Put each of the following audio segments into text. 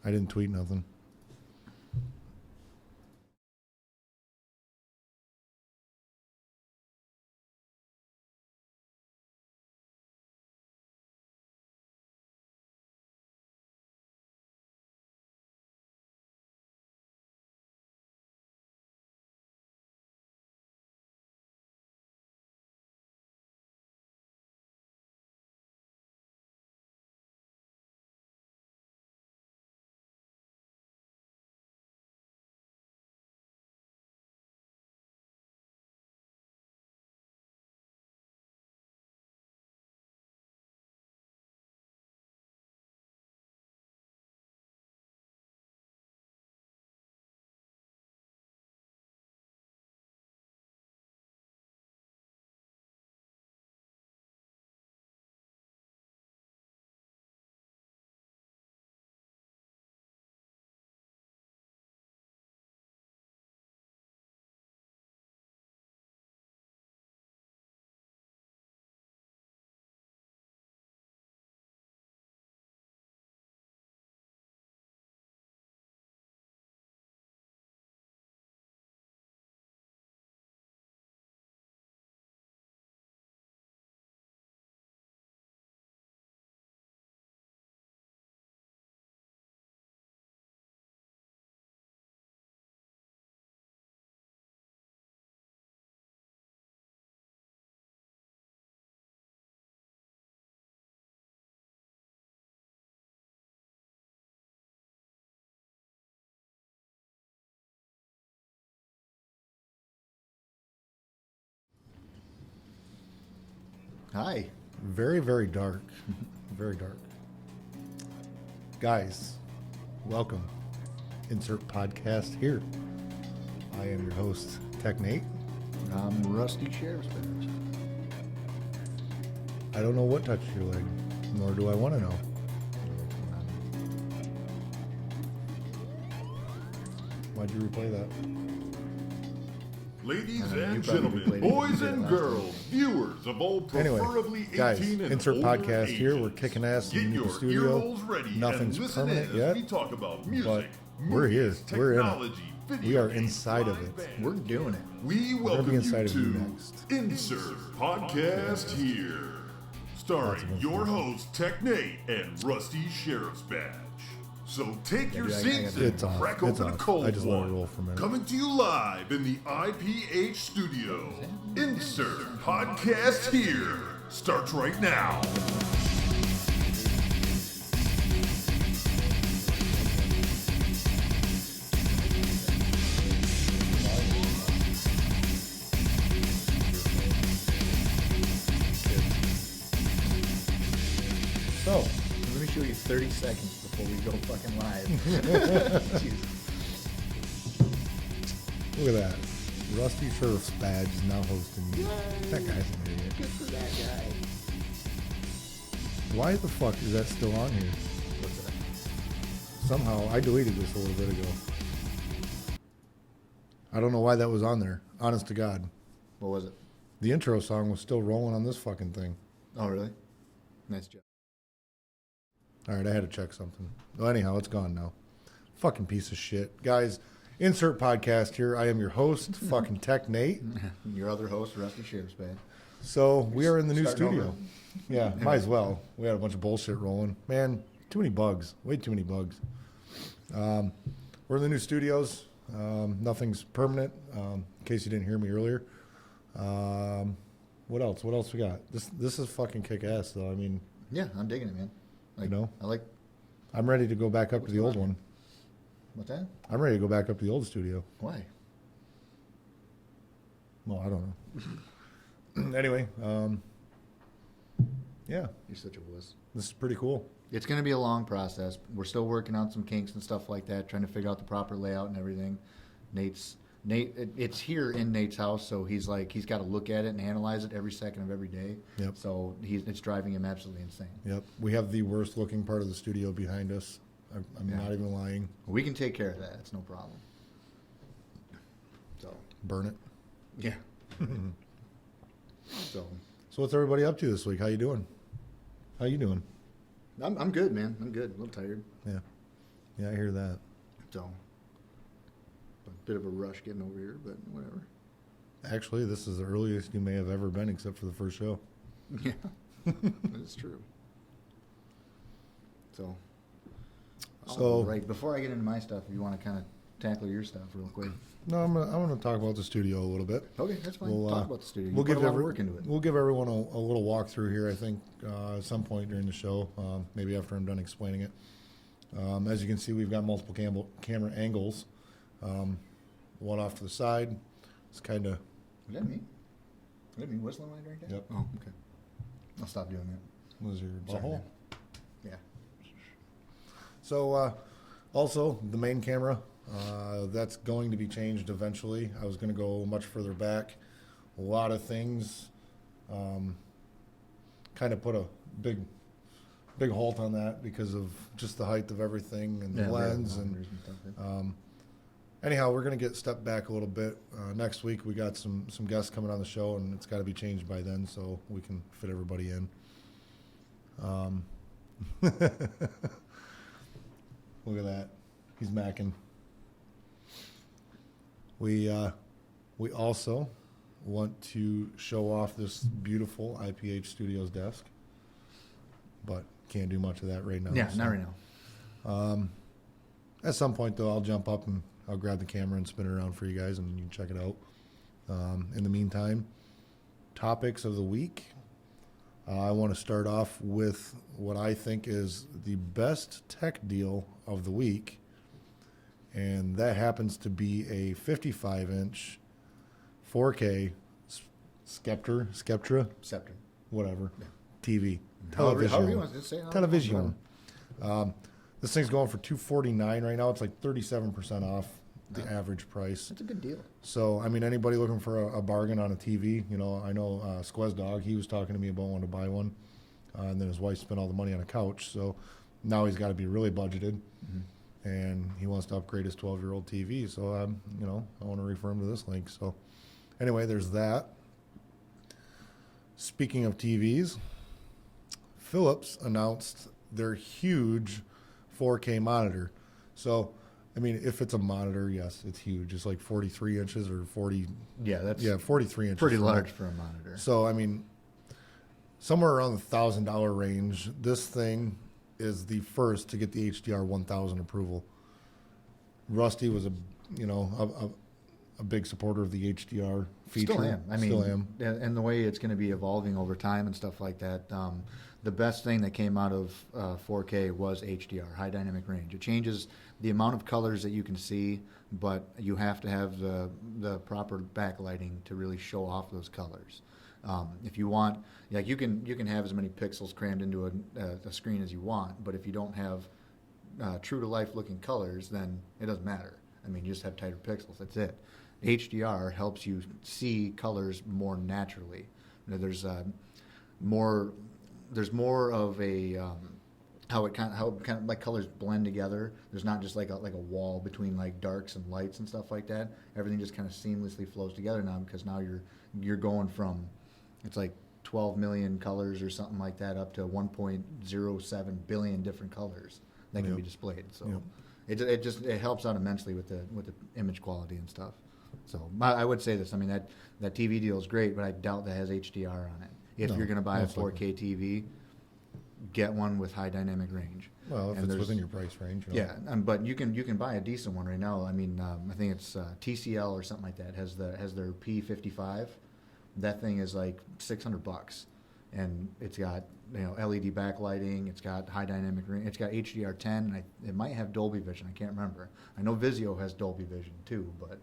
I didn't tweet nothing. Hi. Very, very dark. Very dark. Guys, welcome. Insert podcast here. I am your host, Tech Nate. I'm Rusty Sheriff's Badge. I don't know what touched your leg, nor do I want to know. Why'd you replay that? Ladies and gentlemen, boys and girls, viewers of all preferably 18 guys, and insert older podcast ages, here. We're kicking ass in get the your studio. ear holes ready Nothing's and listen permanent in yet, as we talk about but music, we're here. movies, We're in it. technology, video We are games, inside of live it. bands. We're doing it. We gonna welcome be inside you of you to next. Insert Podcast Here, starring your hosts Tech Nate and Rusty Sheriff's Badge. So take your seats and It's on. crack It's open a on. cold I just let it one. roll for a minute. Coming to you live in the IPH studio. Insert Podcast Here starts right now. So, Let me show you 30 seconds before we go fucking live. Jesus. look at that. Rusty Sheriff's Badge is now hosting me. That guy's an idiot. Good for that guy. Why the fuck is that still on here? What's that? Somehow, I deleted this a little bit ago. I don't know why that was on there. Honest to God. What was it? The intro song was still rolling on this fucking thing. Oh, really? Nice job. All right, I had to check something. Well, anyhow, it's gone now. Fucking piece of shit. Guys, insert podcast here. I am your host, fucking Tech Nate. Your other host, Rusty Sheriff's Badge. So we are in the new Starting studio. over. Yeah, might as well. We had a bunch of bullshit rolling. Man, too many bugs. Way too many bugs. We're in the new studios. Nothing's permanent, in case you didn't hear me earlier. What else? What else we got? This is fucking kick-ass, though. I mean, Yeah, I'm digging it, man. Like, You know? I like, I'm ready to go back up to the old one. what's that? I'm ready to go back up to the old studio. Why? Well, I don't know. Anyway, yeah, You're such a wuss. this is pretty cool. It's going to be a long process. We're still working out some kinks and stuff like that, trying to figure out the proper layout and everything. It's here in Nate's house, so he's got to look at it and analyze it every second of every day. Yep. So it's driving him absolutely insane. Yep. We have the worst looking part of the studio behind us. I'm Yeah. not even lying. We can take care of that. It's no problem. So Burn it. yeah. So So what's everybody up to this week? How you doing? How you doing? I'm good, man. I'm good. A little tired. Yeah. Yeah, I hear that. So, a bit of a rush getting over here, but whatever. Actually, this is the earliest you may have ever been, except for the first show. Yeah, that's true. So, right, before I get into my stuff, if you want to kind of tackle your stuff real quick. No, I'm gonna talk about the studio a little bit. Okay, that's fine. Talk about the studio. We'll give a lot of work into it. We'll give everyone a little walkthrough here. I think at some point during the show, maybe after I'm done explaining it. As you can see, we've got multiple camera angles. One off to the side. It's kind of. Is that me? Is that me whistling when I drink that? Yep. Oh, okay. I'll stop doing that. Was your Sorry, butthole? man. Yeah. So, also the main camera, that's going to be changed eventually. I was going to go much further back. A lot of things, kind of put a big halt on that because of just the height of everything and the lens and. Anyhow, we're going to get stepped back a little bit. Next week, we got some guests coming on the show, and it's got to be changed by then so we can fit everybody in. Look at that. He's macking. We also want to show off this beautiful IPH Studios desk, but can't do much of that right now. Yeah, so. not right now. At some point, though, I'll jump up and I'll grab the camera and spin it around for you guys, and you can check it out. In the meantime, topics of the week. I want to start off with what I think is the best tech deal of the week, and that happens to be a 55-inch 4K Skeptra, Scepter. whatever, Yeah. TV, However television, you want to say it. television. This thing's going for $249 right now. It's like 37% off the average price. That's a good deal. So, I mean, anybody looking for a bargain on a TV, I know Squez Dog, he was talking to me about wanting to buy one. And then his wife spent all the money on a couch. So now he's got to be really budgeted. Mm-hmm. And he wants to upgrade his 12-year-old TV. So, I want to refer him to this link. So, anyway, there's that. Speaking of TVs, Phillips announced their huge 4K monitor. So, I mean, if it's a monitor, yes, it's huge. It's like 43 inches or 40. Yeah, 43 inches. pretty large for a monitor. So, I mean, somewhere around the $1,000 range, this thing is the first to get the HDR 1000 approval. Rusty was a big supporter of the HDR feature. Still am. Still am. And the way it's going to be evolving over time and stuff like that. The best thing that came out of 4K was HDR, high dynamic range. It changes the amount of colors that you can see, but you have to have the proper backlighting to really show off those colors. If you want, like you can have as many pixels crammed into a screen as you want, but if you don't have true to life looking colors, then it doesn't matter. I mean, you just have tighter pixels. That's it. HDR helps you see colors more naturally. There's more of a how kind of like colors blend together. There's not just like a wall between like darks and lights and stuff like that. Everything just kind of seamlessly flows together now because now you're going from it's like 12 million colors or something like that up to 1.07 billion different colors that can be displayed. So it helps out immensely with the image quality and stuff. So I would say this. I mean that TV deal is great, but I doubt that has HDR on it. If you're going to buy a 4K TV, get one with high dynamic range. Well, if it's within your price range. Yeah, but you can buy a decent one right now. I mean, I think it's TCL or something like that has their P55. That thing is like $600, and it's got LED backlighting. It's got high dynamic range. It's got HDR10. And it might have Dolby Vision. I can't remember. I know Vizio has Dolby Vision too, but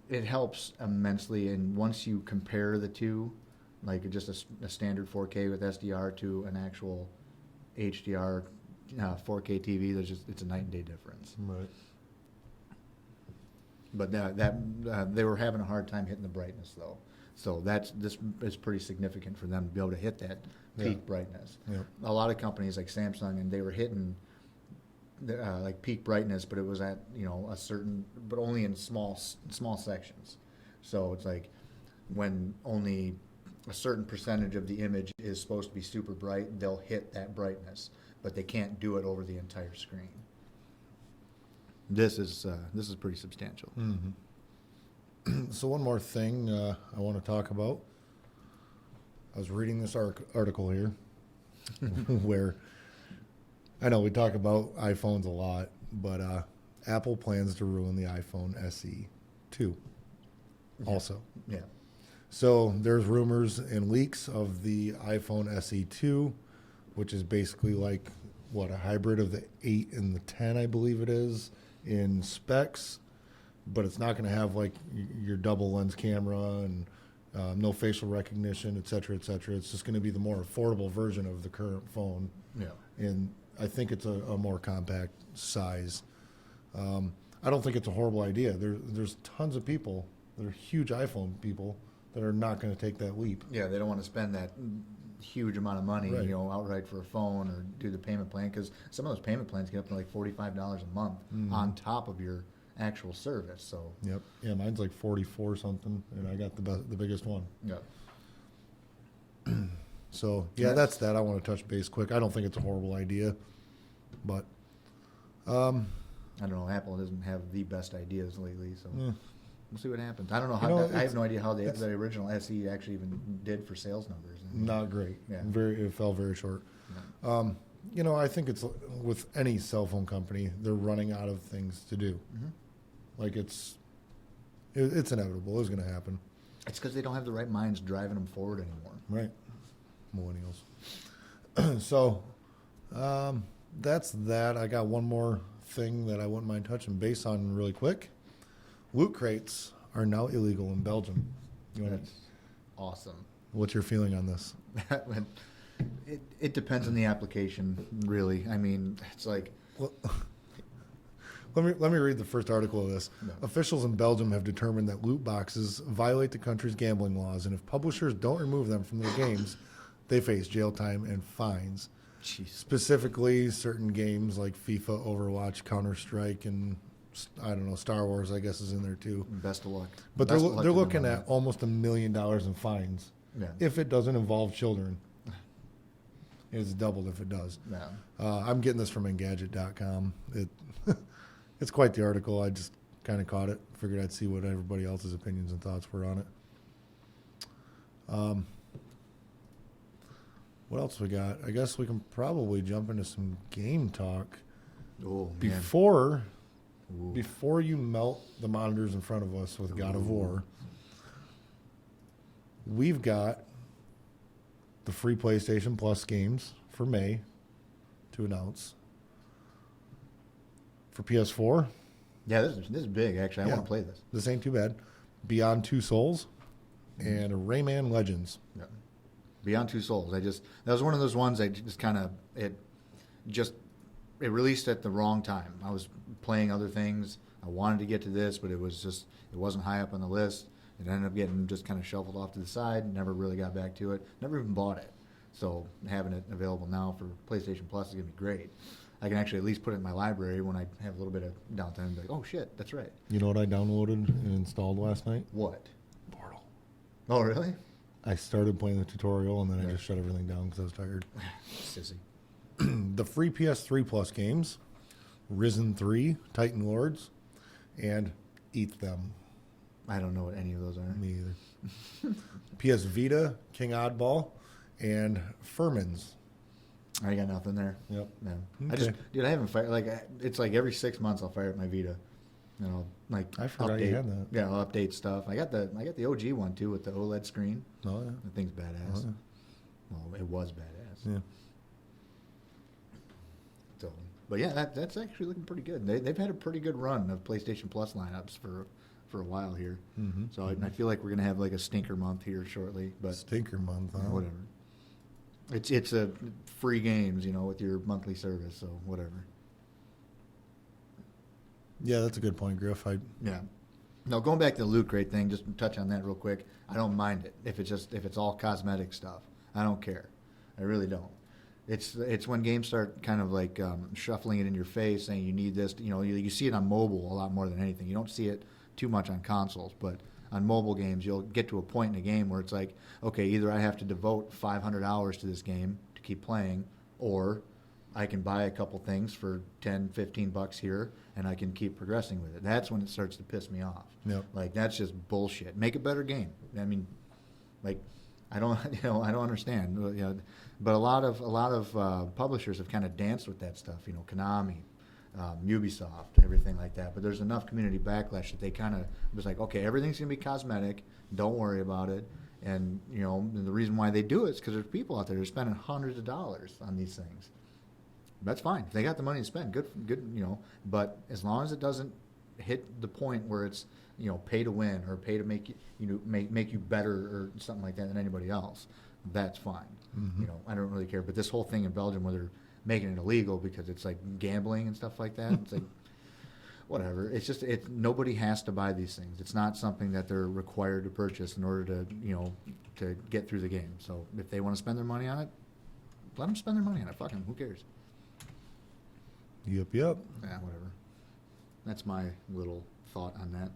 it helps immensely. And once you compare the two, like just a standard 4K with SDR to an actual HDR 4K TV, it's a night and day difference. Right. But they were having a hard time hitting the brightness though, so this is pretty significant for them to be able to hit that peak brightness. Yeah. A lot of companies like Samsung, and they were hitting like peak brightness, but it was at a certain, but only in small sections. So it's like when only a certain percentage of the image is supposed to be super bright, they'll hit that brightness, but they can't do it over the entire screen. This is pretty substantial. So one more thing I want to talk about. I was reading this article here where I know we talk about iPhones a lot, but Apple plans to ruin the iPhone SE 2 also. Yeah. So there's rumors and leaks of the iPhone SE 2, which is basically like, a hybrid of the 8 and the 10, I believe it is, in specs. But it's not going to have like your double lens camera and no facial recognition, et cetera, et cetera. It's just going to be the more affordable version of the current phone. Yeah. And I think it's a more compact size. I don't think it's a horrible idea. There's tons of people that are huge iPhone people that are not going to take that leap. Yeah, they don't want to spend that huge amount of money, Right. outright for a phone or do the payment plan, because some of those payment plans get up to like $45 a month on top of your actual service. So Yep. Yeah, mine's like 44 something, and I got the biggest one. yeah, So yeah, that's that. I want to touch base quick. I don't think it's a horrible idea, but I don't know. Apple doesn't have the best ideas lately, so we'll see what happens. I don't know how. I have no idea how the original SE actually even did for sales numbers. not great. Yeah. It fell very short. Yeah. I think it's with any cell phone company, they're running out of things to do. Like it's inevitable. It's going to happen. It's because they don't have the right minds driving them forward anymore. Right. Millennials. So that's that. I got one more thing that I wouldn't mind touching base on really quick. Loot crates are now illegal in Belgium. That's awesome. What's your feeling on this? It depends on the application, really. I mean, it's like, Well, let me read the first article of this. No. Officials in Belgium have determined that loot boxes violate the country's gambling laws, and if publishers don't remove them from their games, they face jail time and fines. jeez. Specifically, certain games like FIFA, Overwatch, Counter-Strike, and I don't know, Star Wars, I guess, is in there too. Best of luck. But Best of they're luck to them looking on at that. almost $1 million in fines Yeah. if it doesn't involve children. It's doubled if it does. Yeah. I'm getting this from Engadget.com. It's quite the article. I just kind of caught it. Figured I'd see what everybody else's opinions and thoughts were on it. What else we got? I guess we can probably jump into some game talk. Oh, man. Before Ooh. before you melt the monitors in front of us with God of War, we've got the free PlayStation Plus games for May to announce. For PS4, Yeah, this is big, actually. I Yeah. want to play this. this ain't too bad. Beyond Two Souls and Rayman Legends. Yeah. Beyond Two Souls. That was one of those ones I just kind of, it released at the wrong time. I was playing other things. I wanted to get to this, but it wasn't high up on the list. It ended up getting just kind of shuffled off to the side. Never really got back to it. Never even bought it. So having it available now for PlayStation Plus is going to be great. I can actually at least put it in my library when I have a little bit of downtime and be like, oh shit, that's right. You know what I downloaded and installed last night? What? Portal. Oh, really? I started playing the tutorial and then I Yeah. just shut everything down because I was tired. Sissy. The free PS3 Plus games, Risen 3, Titan Lords, and Eat Them. I don't know what any of those are. Me either. PS Vita, King Oddball, and Furman's. I got nothing there. Yep. No. Okay. I haven't fired, it's like every 6 months I'll fire up my Vita. I forgot you had that. Yeah, I'll update stuff. I got the OG one too with the OLED screen. Oh, yeah. The thing's badass. Oh, yeah. Well, it was badass. Yeah. So, but yeah, that's actually looking pretty good. They've had a pretty good run of PlayStation Plus lineups for a while here. Mm-hmm. So I feel like we're gonna have like a stinker month here shortly. But Stinker month, huh? whatever. It's a free games, with your monthly service. So whatever. Yeah, that's a good point, Griff. Yeah. No, going back to the Loot Crate thing, just to touch on that real quick. I don't mind it if it's all cosmetic stuff. I don't care. I really don't. It's when games start kind of like shuffling it in your face, saying you need this. You see it on mobile a lot more than anything. You don't see it too much on consoles, but on mobile games, you'll get to a point in a game where it's like, okay, either I have to devote 500 hours to this game to keep playing, or I can buy a couple things for 10, 15 bucks here, and I can keep progressing with it. That's when it starts to piss me off. Yep. Like, that's just bullshit. Make a better game. I mean, like, I don't, I don't understand. But a lot of publishers have kind of danced with that stuff. Konami, Ubisoft, everything like that. But there's enough community backlash that they kind of was like, okay, everything's gonna be cosmetic. Don't worry about it. And and the reason why they do it is because there's people out there that are spending hundreds of dollars on these things. That's fine. If they got the money to spend, good. But as long as it doesn't hit the point where it's pay to win or pay to make you make you better or something like that than anybody else, that's fine. Mm-hmm. I don't really care. But this whole thing in Belgium where they're making it illegal because it's like gambling and stuff like that, it's like whatever. It's just nobody has to buy these things. It's not something that they're required to purchase in order to to get through the game. So if they want to spend their money on it, let them spend their money on it. Fuck them. Who cares? Yep. Yeah, whatever. That's my little thought on that.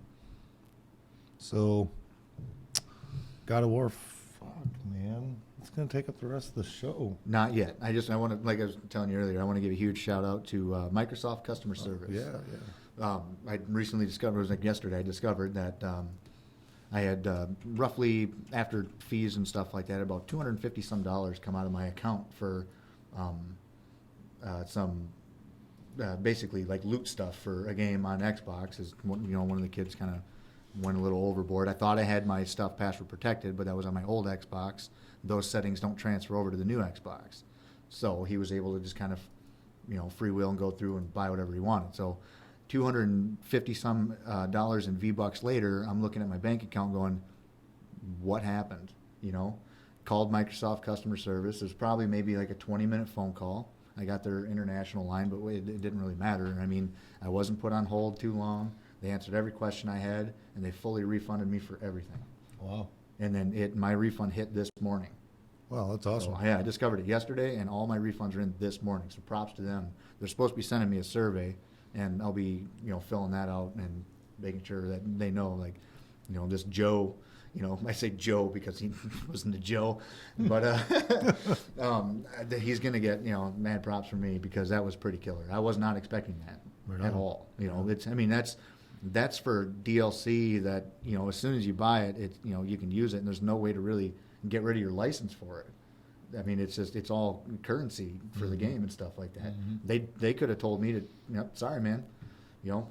So, God of War, fuck, man. It's going to take up the rest of the show. Not yet. I want to, like I was telling you earlier, I want to give a huge shout out to Microsoft customer service. Yeah. I recently discovered, it was like yesterday, I discovered that I had roughly, after fees and stuff like that, about $250 some come out of my account for some basically like loot stuff for a game on Xbox. Is one of the kids kind of went a little overboard. I thought I had my stuff password protected, but that was on my old Xbox. Those settings don't transfer over to the new Xbox. So he was able to just kind of, freewheel and go through and buy whatever he wanted. So $250 some in V-Bucks later, I'm looking at my bank account going, what happened? Called Microsoft customer service. It was probably maybe like a 20-minute phone call. I got their international line, but it didn't really matter. I mean, I wasn't put on hold too long. They answered every question I had, and they fully refunded me for everything. Wow. And then my refund hit this morning. Wow, that's awesome. So, yeah, I discovered it yesterday, and all my refunds are in this morning. So props to them. They're supposed to be sending me a survey, and I'll be filling that out and making sure that they know, like, this Joe. I say Joe because he wasn't a Joe, but he's going to get mad props from me because that was pretty killer. I was not expecting that at all. That's for DLC that as soon as you buy it, you can use it, and there's no way to really get rid of your license for it. I mean, it's all currency for the game and stuff like that. Mm-hmm. They could have told me to, sorry, man.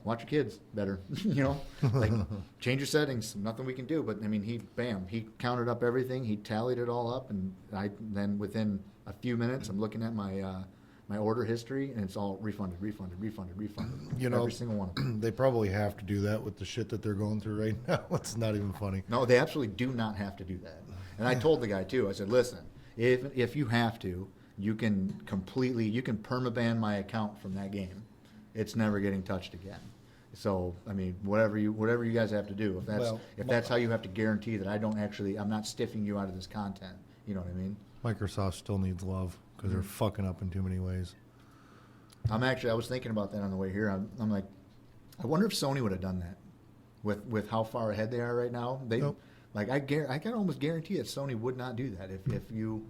Watch your kids better. Like change your settings. Nothing we can do. But I mean, he counted up everything. He tallied it all up, and then within a few minutes, I'm looking at my my order history, and it's all refunded. Every single one of them. They probably have to do that with the shit that they're going through right now. It's not even funny. No, they absolutely do not have to do that. And I told the guy too. I said, listen, if you have to, you can permaban my account from that game. It's never getting touched again. So, I mean, whatever you guys have to do, if that's how you have to guarantee that I'm not stiffing you out of this content, you know what I mean? Microsoft still needs love because they're fucking up in too many ways. I was thinking about that on the way here. I'm like, I wonder if Sony would have done that with how far ahead they are right now. Nope. Like I can almost guarantee that Sony would not do that if you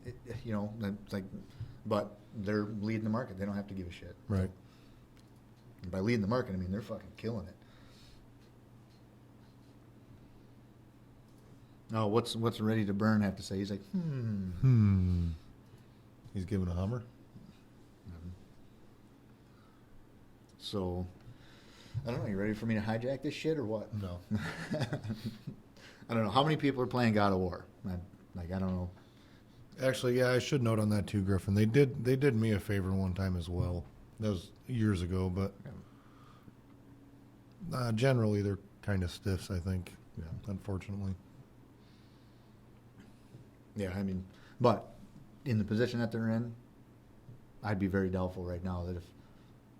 it's like, but they're leading the market. They don't have to give a shit. Right. And by leading the market, I mean they're fucking killing it. Oh, what's Ready to Burn have to say? He's like, He's giving a Hummer. So, I don't know. You ready for me to hijack this shit or what? No. I don't know. How many people are playing God of War? I don't know. Actually, yeah, I should note on that too, Griffin. They did me a favor one time as well. That was years ago, but generally they're kind of stiffs, I think. Yeah. Unfortunately. Yeah, I mean, but in the position that they're in, I'd be very doubtful right now that if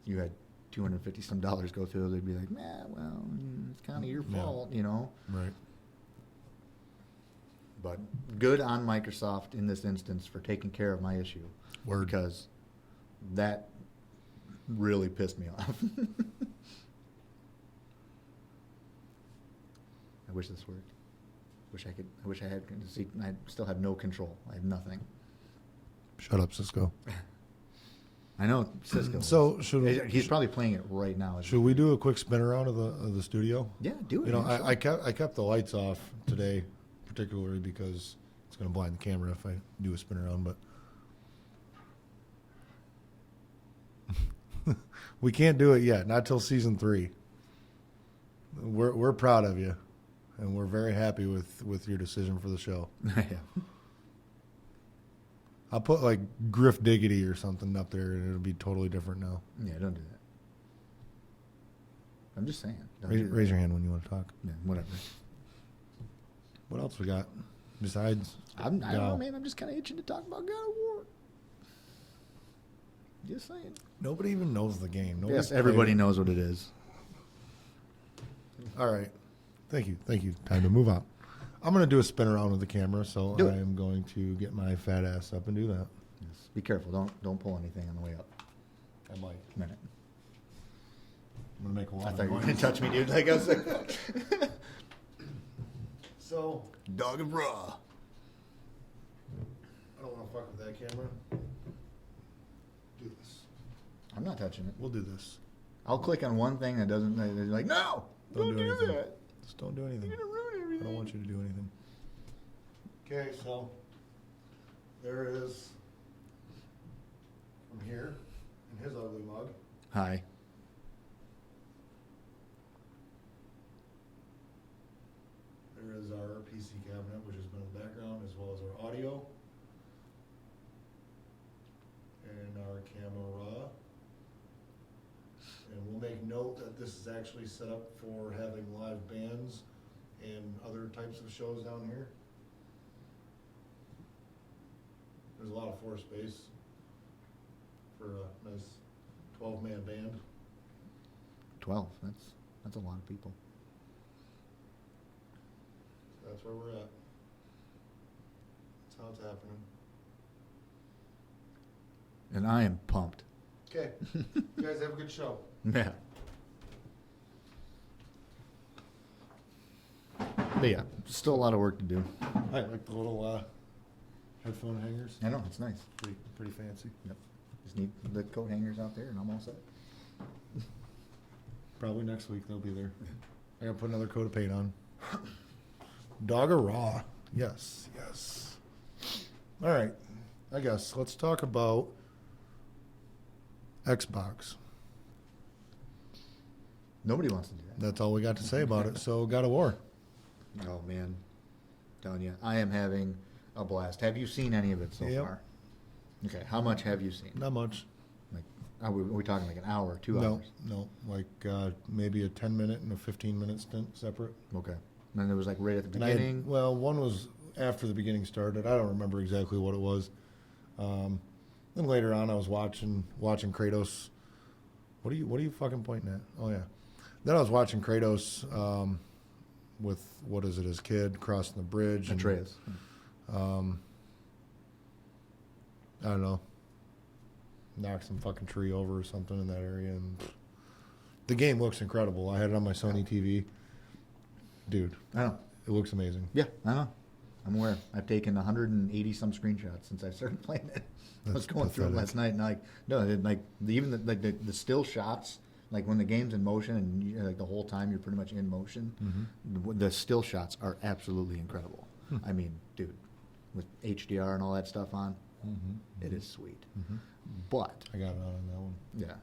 you had $250 some go through, they'd be like, well, it's kind of your fault, Right. But good on Microsoft in this instance for taking care of my issue. Word. Because that really pissed me off. I wish this worked. I wish I had. See, I still have no control. I have nothing. Shut up, Cisco. I know Cisco. So he's probably playing it right now. Should we do a quick spin around of the studio? Yeah, do it. You know, man, sure. I kept the lights off today, particularly because it's going to blind the camera if I do a spin around. But we can't do it yet, not till season 3. We're proud of you, and we're very happy with your decision for the show. Yeah. I'll put like Griff Diggity or something up there, and it'll be totally different now. Yeah, don't do that. I'm just saying. Raise your hand when you want to talk. Yeah, whatever. What else we got besides? I don't know, man. I'm just kind of itching to talk about God of War. Just saying. Nobody even knows the game. Nobody's Yes, played everybody it. knows what it is. All right. Thank you. Time to move on. I'm going to do a spin around with the camera, so Do it. I am going to get my fat ass up and do that. Yes. Be careful. Don't pull anything on the way up. I might. A minute. I'm going to make a lot I of thought you were noise. going to touch me, dude. Like I was like, So, dog of raw. I don't want to fuck with that camera. Do this. I'm not touching it. We'll do this. I'll click on one thing that doesn't. They're like, no, don't do anything. that. Just don't do anything. You're gonna ruin I everything. don't want you to do anything. Okay, so there is from here in his ugly mug. Hi. There is our PC cabinet, which has been in the background, as well as our audio and our camera. And we'll make note that this is actually set up for having live bands and other types of shows down here. There's a lot of floor space for a nice 12-man band. 12. That's a lot of people. So that's where we're at. That's how it's happening. And I am pumped. Okay, you guys have a good show. Yeah. But yeah, still a lot of work to do. I like the little headphone hangers. I know, it's nice. Pretty fancy. Yep. Just need the coat hangers out there and I'm all set. Probably next week they'll be there. I gotta put another coat of paint on. Dog or raw? Yes. All right. I guess let's talk about Xbox. Nobody wants to do that. That's all we got to say about it. So, God of War. Oh, man. Telling you, I am having a blast. Have you seen any of it so Yep. far? Okay, how much have you seen? Not much. Like, are we talking like an hour, 2 hours? No. Like maybe a 10-minute and a 15-minute stint separate. Okay. And it was like right at the And I had- beginning. well, one was after the beginning started. I don't remember exactly what it was. Then later on, I was watching Kratos. What are you fucking pointing at? Oh yeah. Then I was watching Kratos with what is it? His kid crossing the bridge. and, Atreus. I don't know. Knocked some fucking tree over or something in that area, and the game looks incredible. I had it on my Sony TV. Dude, I know. it looks amazing. Yeah, I know. I'm aware. I've taken 180 some screenshots since I started playing it. I was That's going through them pathetic. last night, and even the still shots, like when the game's in motion and like the whole time you're pretty much in motion, the still shots are absolutely incredible. I mean, dude, with HDR and all that stuff on, it is sweet. But I got it on that one. yeah,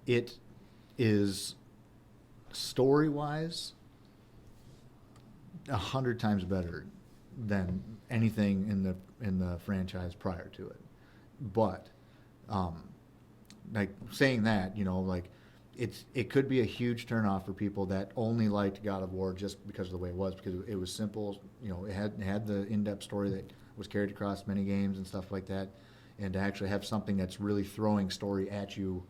it is story-wise 100 times better than anything in the franchise prior to it. But like saying that, like it could be a huge turnoff for people that only liked God of War just because of the way it was, because it was simple. It had the in-depth story that was carried across many games and stuff like that, and to actually have something that's really throwing story at you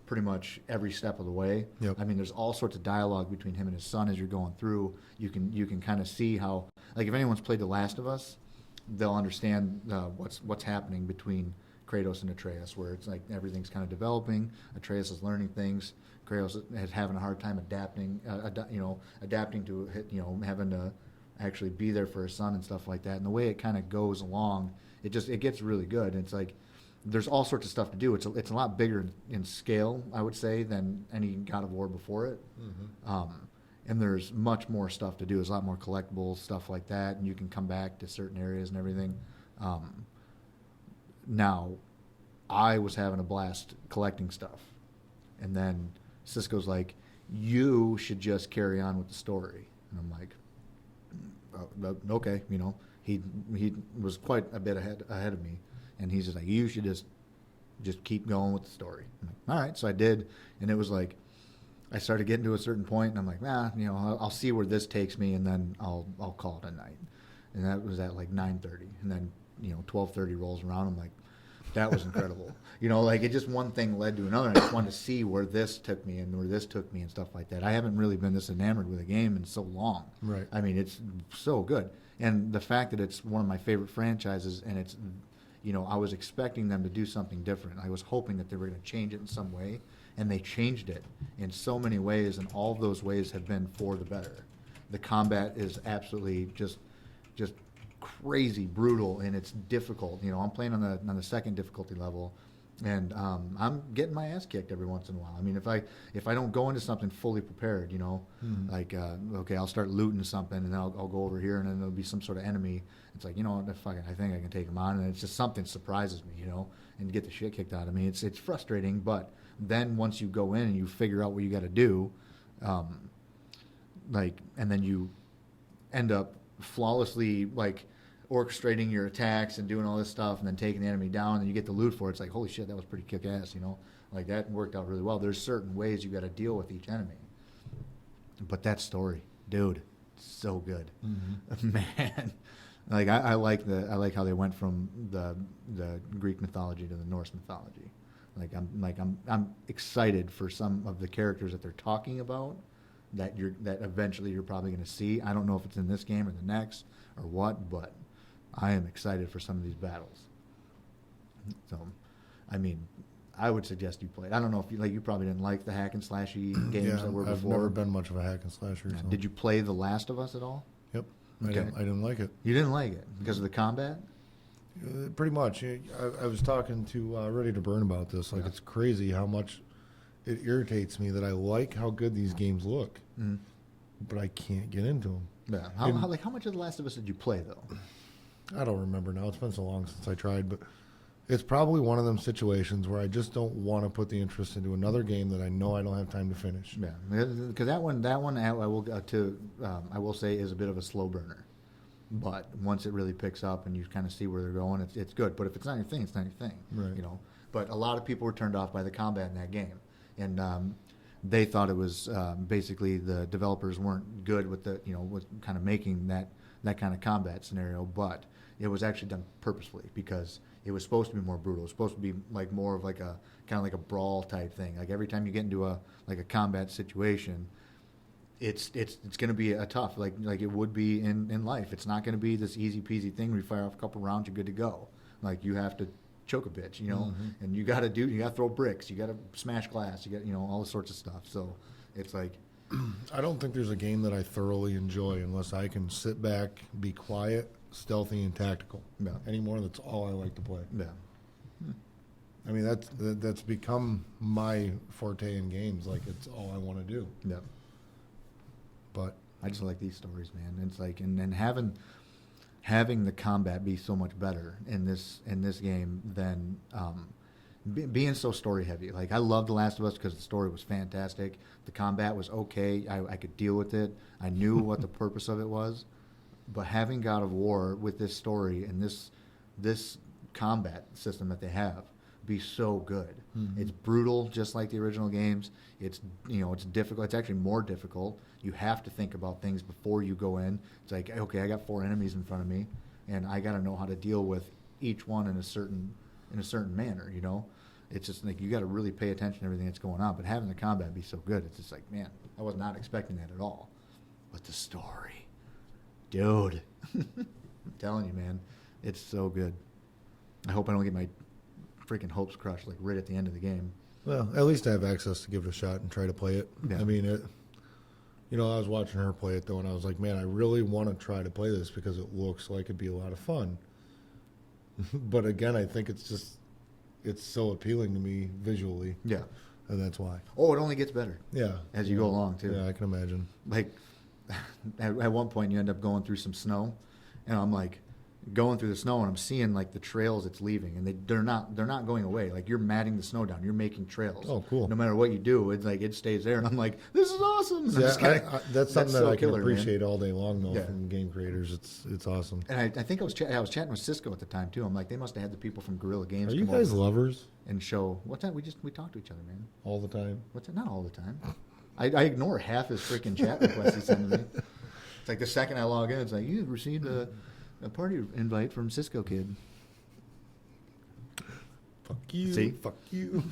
pretty much every step of the way. Yep. I mean, there's all sorts of dialogue between him and his son as you're going through. You can kind of see how, like, if anyone's played The Last of Us, they'll understand what's happening between Kratos and Atreus, where it's like everything's kind of developing. Atreus is learning things. Kratos is having a hard time adapting to having to actually be there for his son and stuff like that. And the way it kind of goes along, it gets really good. And it's like there's all sorts of stuff to do. It's a lot bigger in scale, I would say, than any God of War before it. Mm-hmm. And there's much more stuff to do. There's a lot more collectibles, stuff like that, and you can come back to certain areas and everything. Now, I was having a blast collecting stuff, and then Cisco's like, "You should just carry on with the story," and I'm like, "Okay," He was quite a bit ahead of me, and he's just like, "You should just keep going with the story." I'm like, "All right," so I did, and it was like, I started getting to a certain point, and I'm like, I'll see where this takes me, and then I'll call it a night. And that was at like 9:30, and then 12:30 rolls around. I'm like, that was incredible. Like it just one thing led to another. And I just wanted to see where this took me and where this took me and stuff like that. I haven't really been this enamored with a game in so long. Right. I mean, it's so good, and the fact that it's one of my favorite franchises, and it's, I was expecting them to do something different. I was hoping that they were going to change it in some way. And they changed it in so many ways, and all of those ways have been for the better. The combat is absolutely just crazy brutal, and it's difficult. I'm playing on the second difficulty level, and I'm getting my ass kicked every once in a while. I mean, if I don't go into something fully prepared, like okay, I'll start looting something, and then I'll go over here, and then there'll be some sort of enemy. It's like, what, I think I can take him on, and it's just something surprises me, and get the shit kicked out of me. It's frustrating, but then once you go in and you figure out what you got to do, and then you end up flawlessly orchestrating your attacks and doing all this stuff, and then taking the enemy down, and you get the loot for it. It's like, holy shit, that was pretty kick-ass, like that worked out really well. There's certain ways you got to deal with each enemy, but that story, dude, so good. Mm-hmm. Man. I like how they went from the Greek mythology to the Norse mythology. I'm excited for some of the characters that they're talking about that eventually you're probably going to see. I don't know if it's in this game or the next or what, but I am excited for some of these battles. So, I mean, I would suggest you play it. I don't know if you probably didn't like the hack and slashy games that were before. I've never been much of a hack and slasher. Yeah. So. Did you play The Last of Us at all? Yep. Okay. I didn't like it. You didn't like it because of the combat? Pretty much. I was talking to Ready to Burn about this. It's crazy how much it irritates me that I like how good these games look, but I can't get into them. Yeah. How much of The Last of Us did you play, though? I don't remember now. It's been so long since I tried, but it's probably one of them situations where I just don't want to put the interest into another game that I know I don't have time to finish. Yeah, because that one I will say is a bit of a slow burner. But once it really picks up and you kind of see where they're going, it's good. But if it's not your thing, it's not your thing. Right. But a lot of people were turned off by the combat in that game, and they thought it was basically the developers weren't good with with kind of making that kind of combat scenario. But it was actually done purposefully because it was supposed to be more brutal. It was supposed to be more of a kind of like a brawl type thing. Like every time you get into a combat situation, it's going to be a tough, like it would be in life. It's not going to be this easy peasy thing where you fire off a couple rounds, you're good to go. Like you have to choke a bitch, and you got to throw bricks, you got to smash glass, you got all sorts of stuff. So it's like, I don't think there's a game that I thoroughly enjoy unless I can sit back, be quiet, stealthy, and tactical. Yeah. Anymore, that's all I like to play. Yeah. I mean, that's become my forte in games. It's all I want to do. Yeah. But I just like these stories, man. It's and then having the combat be so much better in this game than being so story heavy. I love The Last of Us because the story was fantastic. The combat was okay. I could deal with it. I knew what the purpose of it was. But having God of War with this story and this combat system that they have be so good. Mm-hmm. It's brutal, just like the original games. It's it's difficult. It's actually more difficult. You have to think about things before you go in. It's like, okay, I got 4 enemies in front of me, and I got to know how to deal with each one in a certain manner. It's just you got to really pay attention to everything that's going on. But having the combat be so good, it's just man, I was not expecting that at all. But the story, dude, I'm telling you, man, it's so good. I hope I don't get my freaking hopes crushed like right at the end of the game. Well, at least I have access to give it a shot and try to play it. Yeah. I mean, I was watching her play it, though, and I was like, man, I really want to try to play this because it looks like it'd be a lot of fun. But again, I think it's so appealing to me visually, Yeah. and that's why. Oh, it only gets better Yeah. as you go along too. Yeah, I can imagine. Like at one point you end up going through some snow, and I'm like going through the snow and I'm seeing like the trails it's leaving, and they're not going away. Like you're matting the snow down, you're making trails. Oh, cool. No matter what you do, it's like it stays there, and I'm like, this is awesome. And I'm Yeah, just kinda- that's something that so I can killer, man. appreciate all day long, though, Yeah. from game creators. It's awesome. And I think I was chatting with Cisco at the time too. I'm like, they must have had the people from Guerrilla Games Are you come guys over lovers and show. What's that? We talk to each other, man. all the time? What's that? Not all the time. I ignore half his freaking chat requests he sends me. It's like the second I log in, it's like, you've received a party invite from Cisco Kid. Fuck you. See? Fuck you.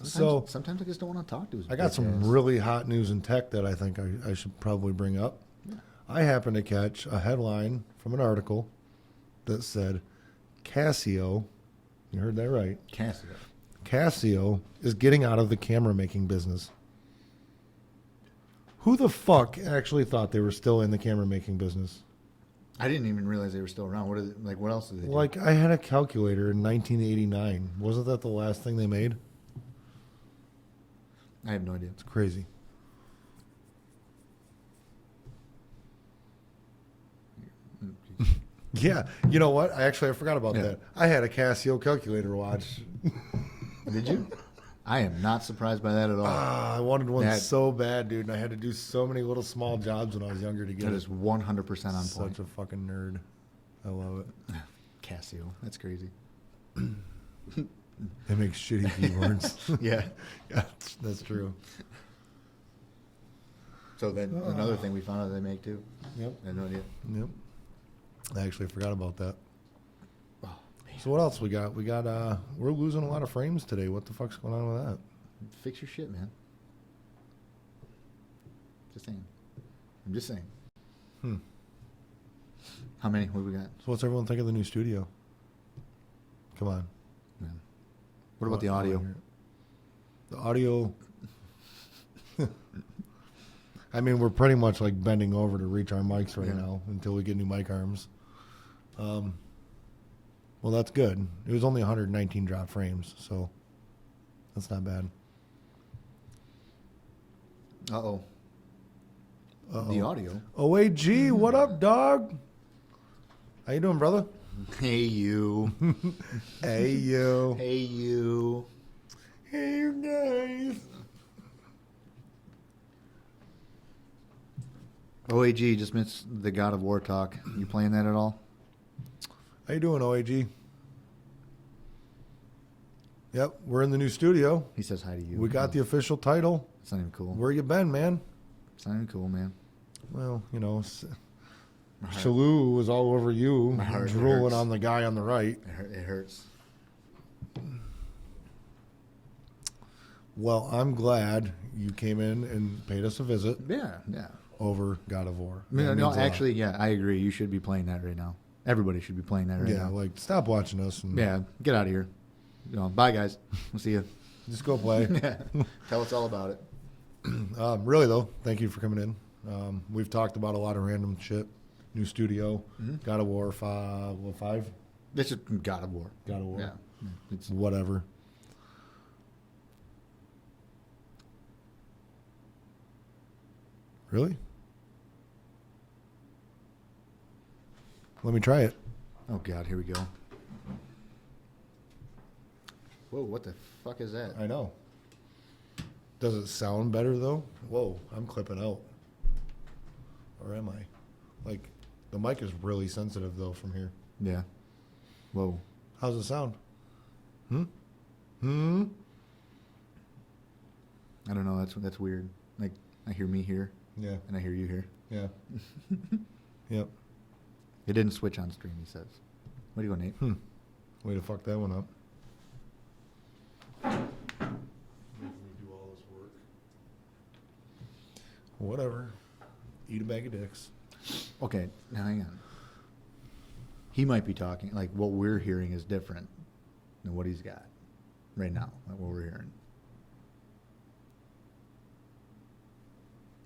Sometimes I just don't want to talk to his I got bitch some ass. really hot news in tech that I think I should probably bring up. Yeah. I happened to catch a headline from an article that said Casio, you heard that right, Casio. Casio is getting out of the camera making business. Who the fuck actually thought they were still in the camera making business? I didn't even realize they were still around. What else did they do? Like, I had a calculator in 1989. Wasn't that the last thing they made? I have no idea. It's crazy. Yeah, you know what? I forgot about Yeah. that. I had a Casio calculator watch. Did you? I am not surprised by that at all. I wanted one That- so bad, dude, and I had to do so many little small jobs when I was younger to get That it. is 100% on point. Such a fucking nerd. I love it. Casio. That's crazy. It makes shitty keyboards. Yeah. Yeah, that's true. So then another thing we found out they make too. Yep. I had no idea. Yep. I actually forgot about that. Oh, man. So what else we got? We're losing a lot of frames today. What the fuck's going on with that? Fix your shit, man. Just saying. I'm just saying. Hmm. How many? What do we got? So what's everyone think of the new studio? Come on. Yeah. What about the audio? The audio. I mean, we're pretty much like bending over to reach our mics right Yeah. now until we get new mic arms. Well, that's good. It was only 119 drop frames, so that's not bad. Uh-oh. Uh-oh. The audio. OAG, what up, dog? How you doing, brother? Hey, you. Hey, you. Hey, you. Hey, you guys. OAG just missed the God of War talk. You playing that at all? How you doing, OAG? Yep, we're in the new studio. He says hi to you. We got the official title. It's not even cool. Where you been, man? It's not even cool, man. Well, you know, My heart, Shalou was all over you, My heart drooling hurts. on the guy on the right. it hurts. Well, I'm glad you came in and paid us a visit Yeah, yeah. over God of War. No, That no, means a lot. actually, yeah, I agree. You should be playing that right now. Everybody should be playing that right yeah, now. like stop watching us and Yeah, get out of here. Bye, guys. We'll see you. just go play. Yeah. Tell us all about it. Really though, thank you for coming in. We've talked about a lot of random shit. New studio, Mhm. God of War 5. This is God of War. God of War, Yeah. It's, whatever. Really? Let me try it. oh, God, here we go. Whoa, what the fuck is that? I know. Does it sound better though? Whoa, I'm clipping out. Or am I? Like, the mic is really sensitive though from here. Yeah. Whoa. How's it sound? I don't know. That's weird. Like, I hear me here, Yeah, and I hear you here. yeah. Yep. It didn't switch on stream, he says. Way to go, Nate. Way to fuck that one up. Whatever. Eat a bag of dicks. Okay, now hang on. he might be talking, like what we're hearing is different than what he's got right now, like what we're hearing.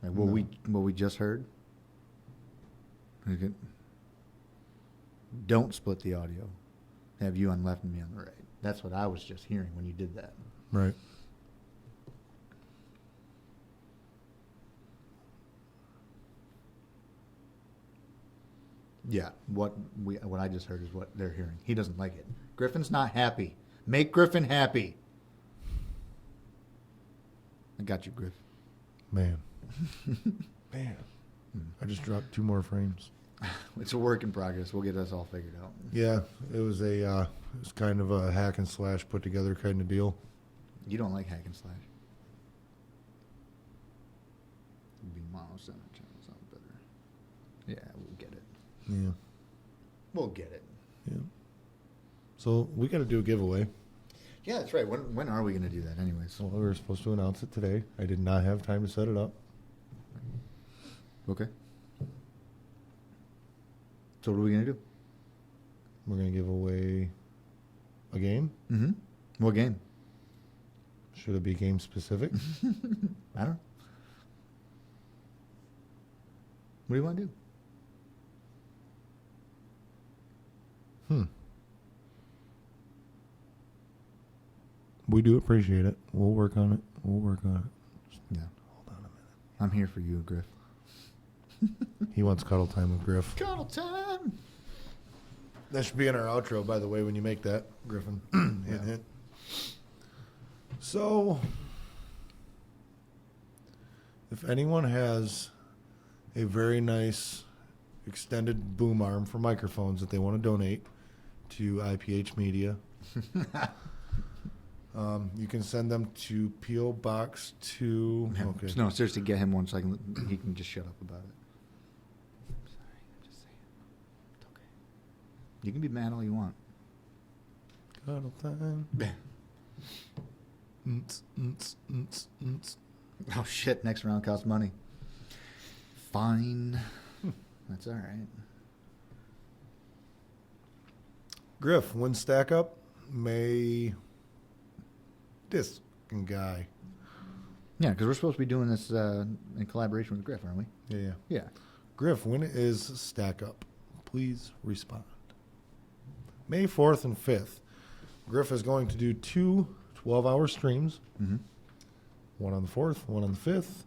Like what we just heard. Don't split the audio. Have you on left and me on the right. That's what I was just hearing when you did that. Right. Yeah, what I just heard is what they're hearing. He doesn't like it. Griffin's not happy. Make Griffin happy. I got you, Griff. Man. Man. I just dropped 2 more frames. It's a work in progress. We'll get us all figured out. Yeah, it was kind of a hack and slash put together kind of deal. You don't like hack and slash. It'd be mono center channel sounds better. Yeah, we'll get it. Yeah. We'll get it. Yeah. So we got to do a giveaway. Yeah, that's right. When are we going to do that anyways? Well, we were supposed to announce it today. I did not have time to set it up. Okay. So what are we going to do? We're going to give away a game. Mm-hmm. What game? Should it be game specific? I don't know. What do you want to do? We do appreciate it. We'll work on it. Just Yeah. hold on a minute. I'm here for you, Griff. He wants cuddle time with Griff. Cuddle time. That should be in our outro, by the way, when you make that, Griffin. Hint, hint. So, if anyone has a very nice extended boom arm for microphones that they want to donate to IPH Media, you can send them to P.O. Box 2. Okay. No, seriously, get him one so he can just shut up about it. I'm sorry, I'm just saying. It's okay. You can be mad all you want. Cuddle time. Oh, shit, next round costs money. Fine. That's all right. Griff, when stack up, may this guy. Yeah, because we're supposed to be doing this in collaboration with Griff, aren't we? Yeah. Yeah. Griff, when is stack up? Please respond. May 4th and 5th. Griff is going to do 2 12-hour streams. Mm-hmm. One on the 4th, one on the 5th.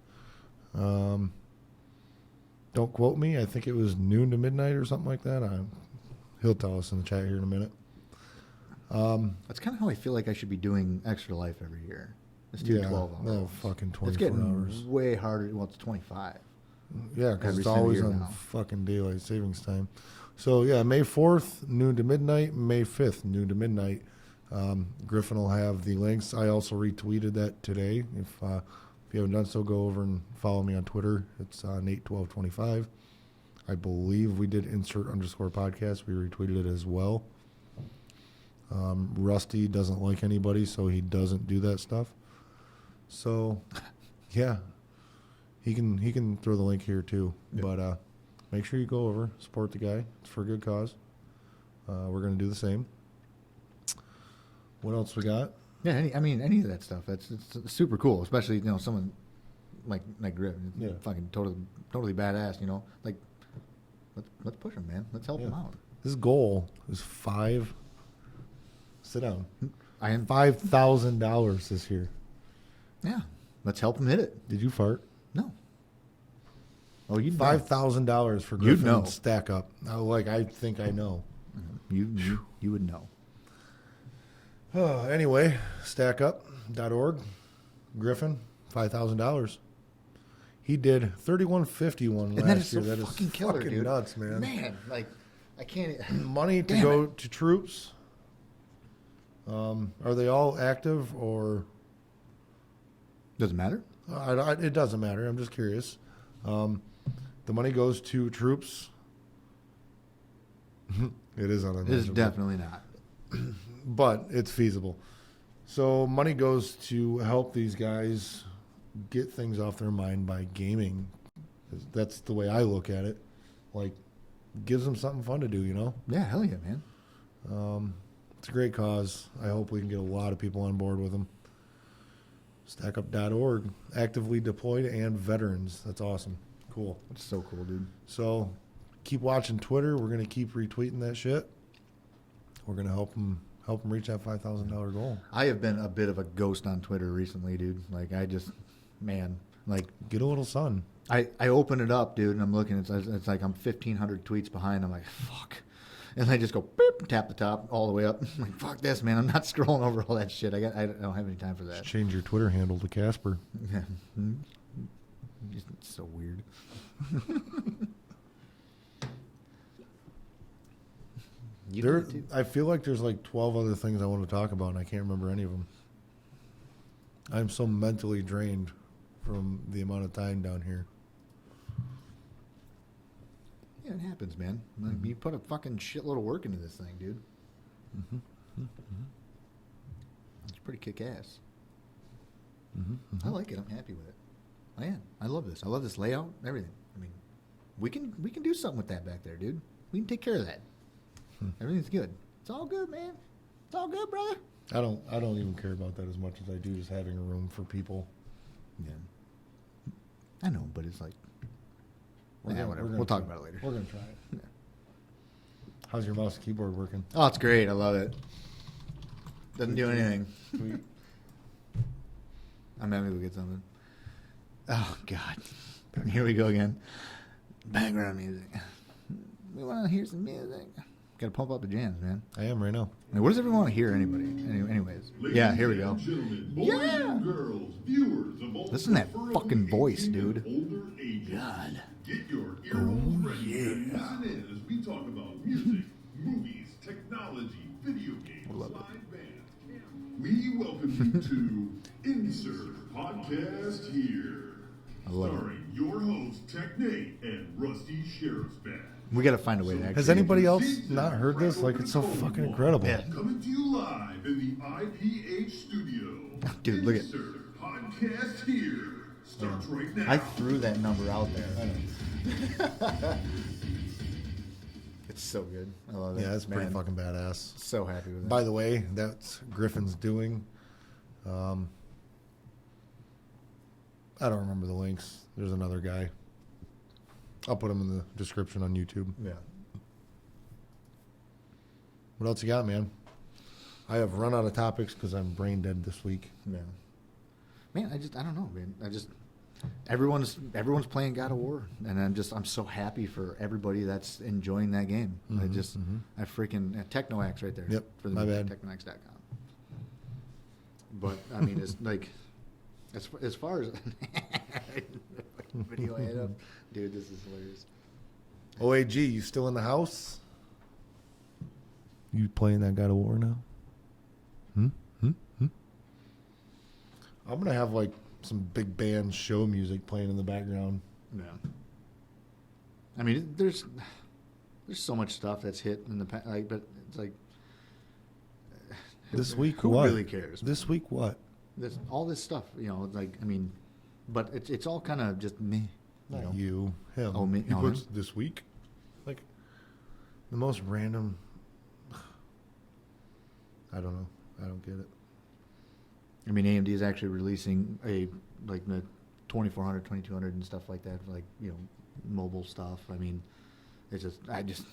Don't quote me. I think it was noon to midnight or something like that. He'll tell us in the chat here in a minute. That's kind of how I feel like I should be doing Extra Life every year. Let's do 12 hours. No, fucking 24 It's getting hours. way harder. Well, it's 25. Yeah, because Every it's single always year on now. fucking daylight savings time. So, yeah, May 4th, noon to midnight. May 5th, noon to midnight. Griffin will have the links. I also retweeted that today. If you haven't done so, go over and follow me on Twitter. It's Nate1225. I believe we did insert_podcast. We retweeted it as well. Rusty doesn't like anybody, so he doesn't do that stuff. So, yeah, he can throw the link here too. Yep. But make sure you go over, support the guy. It's for a good cause. We're gonna do the same. What else we got? Yeah, any of that stuff. It's super cool, especially someone like Griff. Yeah. Fucking totally badass. Like let's push him, man. Let's help him out. His goal is Sit down. I am $5,000 this year. Yeah, let's help him hit it. Did you fart? No. Oh, you $5,000 for Griffin know. stack up. I think I know. You would know. Anyway, stackup.org. Griffin, $5,000. He did 3151 last that is so year. That fucking is killer, fucking dude. nuts, man. Man, I can't. Money to go to troops. Are they all active or? Doesn't matter. It doesn't matter. I'm just curious. The money goes to troops. It is unimaginable. It is definitely not. But it's feasible. So money goes to help these guys get things off their mind by gaming. That's the way I look at it. Like gives them something fun to do, you know? Yeah, hell yeah, man. It's a great cause. I hope we can get a lot of people on board with them. StackUp.org, actively deployed and veterans. That's awesome. Cool. That's so cool, dude. So keep watching Twitter. We're going to keep retweeting that shit. We're going to help them reach that $5,000 goal. I have been a bit of a ghost on Twitter recently, dude. Like, Get a little sun. I open it up, dude, and I'm looking. It's like I'm 1,500 tweets behind. I'm like, fuck. And I just go, boop, tap the top all the way up. I'm like, fuck this, man. I'm not scrolling over all that shit. I don't have any time for that. Just change your Twitter handle to Casper. Yeah. It's so weird. I feel like there's like 12 other things I want to talk about, and I can't remember any of them. I'm so mentally drained from the amount of time down here. Yeah, it happens, man. Like, you put a fucking shitload of work into this thing, dude. It's pretty kick-ass. I like it. I'm happy with it. I am. I love this. I love this layout, everything. I mean, we can do something with that back there, dude. We can take care of that. Everything's good. It's all good, man. It's all good, brother. I don't even care about that as much as I do just having a room for people. Yeah. I know, but it's like, whatever. We'll talk about it later. We're gonna try it. Yeah. How's your mouse and keyboard working? Oh, it's great. I love it. Doesn't do anything. Sweet. I'm happy we get something. Oh, God. Here we go again. Background music. We want to hear some music. Got to pump up the jams, man. I am right now. I mean, what does everyone want to hear, anybody? Anyways. Yeah, here we go. Yeah! Girls, viewers of all Listen to that fucking voice, dude. older ages. God. Get your earphones ready and listen in as we talk about music, movies, technology, video games, live bands. We welcome you to Insert Podcast Here. I love it. Starring your hosts, Tech Nate and Rusty Sheriff's Badge. We got to find a way to actually. Has anybody else not heard this? Like, it's so fucking incredible. Yeah. Coming to you live in the IPH studio. Dude, look at. Insert Podcast Here. Starts right now. I threw that number out there. It's so good. I love it. Yeah, that's pretty Man, fucking badass. So happy with it. By the way, that's Griffin's doing. I don't remember the links. There's another guy. I'll put him in the description on YouTube. Yeah. What else you got, man? I have run out of topics because I'm brain dead this week. Yeah. Man, I don't know, man. Everyone's playing God of War, and I'm so happy for everybody that's enjoying that game. I freaking Technoax right there. Yep, For the my bad. Technoax.com. But I mean, it's like as far as video I had up, dude, this is hilarious. OAG, you still in the house? You playing that God of War now? I'm gonna have like some big band show music playing in the background. Yeah. I mean, there's so much stuff that's hit in the past, like, but it's like This week, who what? really cares? This week, what? All this stuff, you know, like, I mean, but it's all kind of just me. You know? You, him. Oh, me. He No, puts him. this week, like the most random. I don't know. I don't get it. I mean, AMD is actually releasing like the 2400, 2200 and stuff like that, like, you know, mobile stuff. I mean, it's just, I don't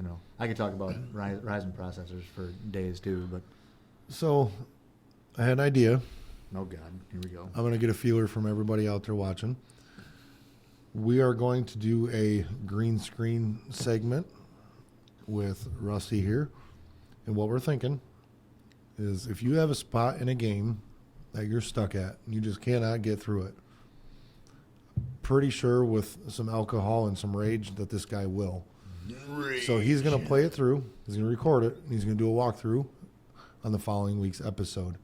know. I could talk about Ryzen processors for days too, but. So, I had an idea. Oh God, here we go. I'm going to get a feeler from everybody out there watching. We are going to do a green screen segment with Rusty here. And what we're thinking is if you have a spot in a game that you're stuck at and you just cannot get through it, pretty sure with some alcohol and some rage that this guy will. So he's going to play it through. He's going to record it. And he's going to do a walkthrough on the following week's episode.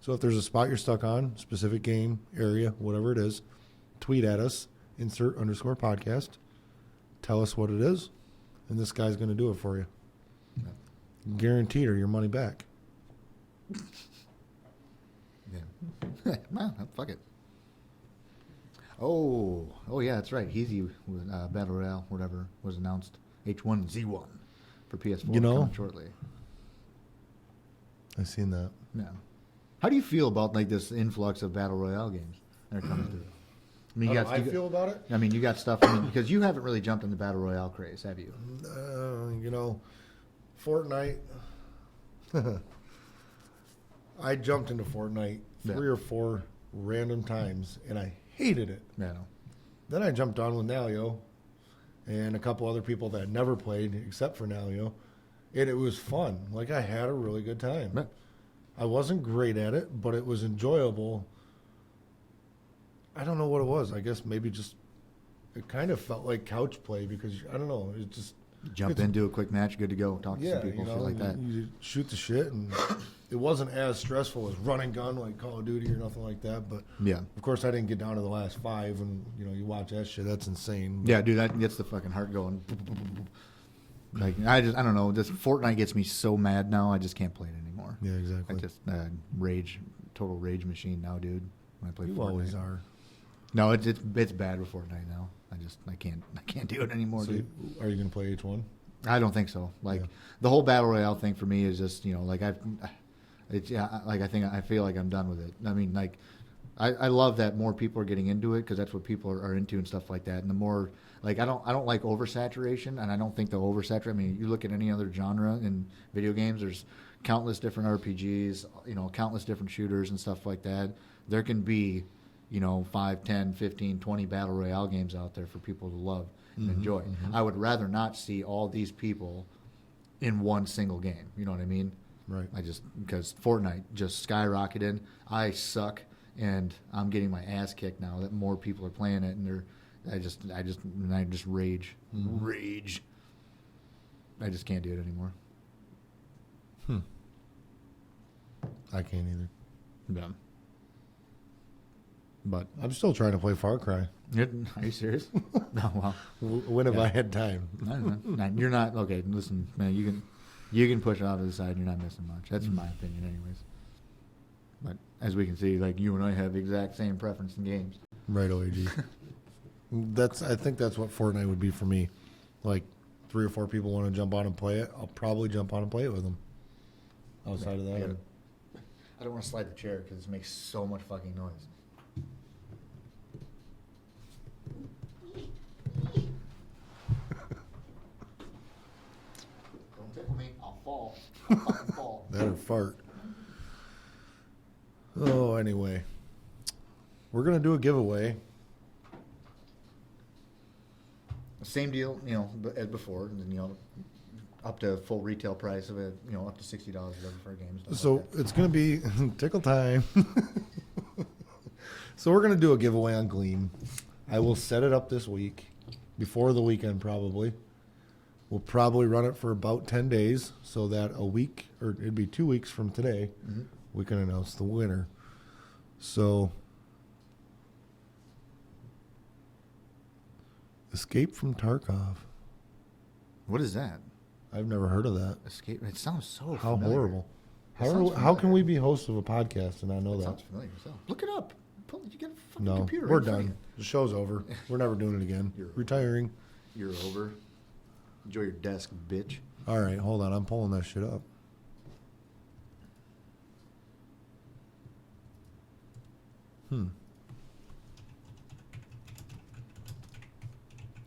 So if there's a spot you're stuck on, specific game, area, whatever it is, tweet at us, insert_podcast. Tell us what it is, and this guy's going to do it for you. Guaranteed or your money back. Yeah. Well, fuck it. Oh yeah, that's right. Heezy Battle Royale, whatever, was announced H1Z1 for PS4 You know? coming shortly. I've seen that. Yeah. How do you feel about like this influx of battle royale games that are coming through? I mean, How do I feel about it? I mean, you got stuff. I mean, because you haven't really jumped in the battle royale craze, have you? You know, Fortnite. I jumped into Fortnite 3 or 4 random times, and I hated it. Yeah. Then I jumped on with Nalio and a couple other people that had never played except for Nalio, and it was fun. Like, I had a really good time. Yeah. I wasn't great at it, but it was enjoyable. I don't know what it was. I guess maybe just it kind of felt like couch play because I don't know. It just Jump it's- into a quick match, good to go. Talk to some people, you know, shit like that. You shoot the shit, and it wasn't as stressful as run and gun like Call of Duty or nothing like that. But Yeah. of course, I didn't get down to the last 5, and you know, you watch that shit. That's insane. Yeah, dude, that gets the fucking heart going. Like I don't know. This Fortnite gets me so mad now. I just can't play it anymore. Yeah, exactly. I just total rage machine now, dude. When I play You Fortnite. always are. No, it's bad with Fortnite now. I can't do it anymore, So, dude. are you gonna play H1? I don't think so. Like Yeah. the whole battle royale thing for me is just like I feel like I'm done with it. I mean, like I love that more people are getting into it because that's what people are into and stuff like that. And the more like I don't like oversaturation, and I don't think they'll oversaturate. I mean, you look at any other genre in video games, there's countless different RPGs, countless different shooters and stuff like that. There can be 5, 10, 15, 20 battle royale games out there for people to love and enjoy. I would rather not see all these people in one single game. You know what I mean? Right. Because Fortnite just skyrocketed. I suck, and I'm getting my ass kicked now that more people are playing it, and I just rage. Rage. I just can't do it anymore. I can't either. Yeah. But I'm still trying to play Far Cry. are you serious? No, well, When have I had time? I don't know. You're not okay. Listen, man, you can push it off to the side. You're not missing much. That's my opinion, anyways. But as we can see, like you and I have the exact same preference in games. Right, OAG. I think that's what Fortnite would be for me. Like 3 or 4 people want to jump on and play it. I'll probably jump on and play it with them. Outside of that, I don't want to slide the chair because it makes so much fucking noise. Don't tickle me. I'll fall. I'll fucking fall. that or fart. Oh, anyway, we're gonna do a giveaway. Same deal, as before. And, up to full retail price of it, up to $60 whatever for a game. So it's gonna be tickle time. So we're gonna do a giveaway on Gleam. I will set it up this week, before the weekend probably. We'll probably run it for about 10 days, so that a week, or it'd be 2 weeks from today, we can announce the winner. So, Escape from Tarkov. What is that? I've never heard of that. Escape. It sounds so How familiar. horrible. It sounds How can familiar. we be hosts of a podcast and not know That that? sounds familiar. So look it up. You get a fucking No, computer. we're right in front of done. The show's over. We're never doing it again. You're Retiring. you. You're over. Enjoy your desk, bitch. All right, hold on. I'm pulling that shit up.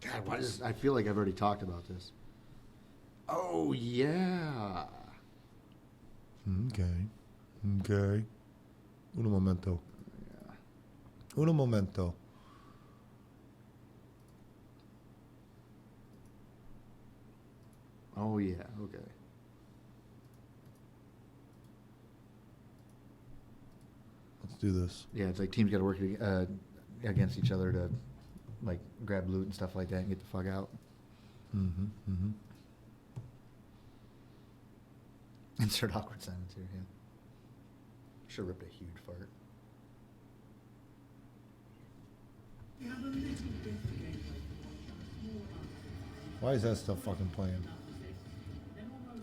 God, why does I feel like I've already talked about this? Oh yeah. Okay. Okay. Uno momento. Yeah. Uno momento. Oh yeah. Okay. Let's do this. Yeah, it's like teams got to work against each other to like grab loot and stuff like that and get the fuck out. Mm-hmm. Mm-hmm. Insert awkward silence here. Yeah. Should have ripped a huge fart. Why is that still fucking playing?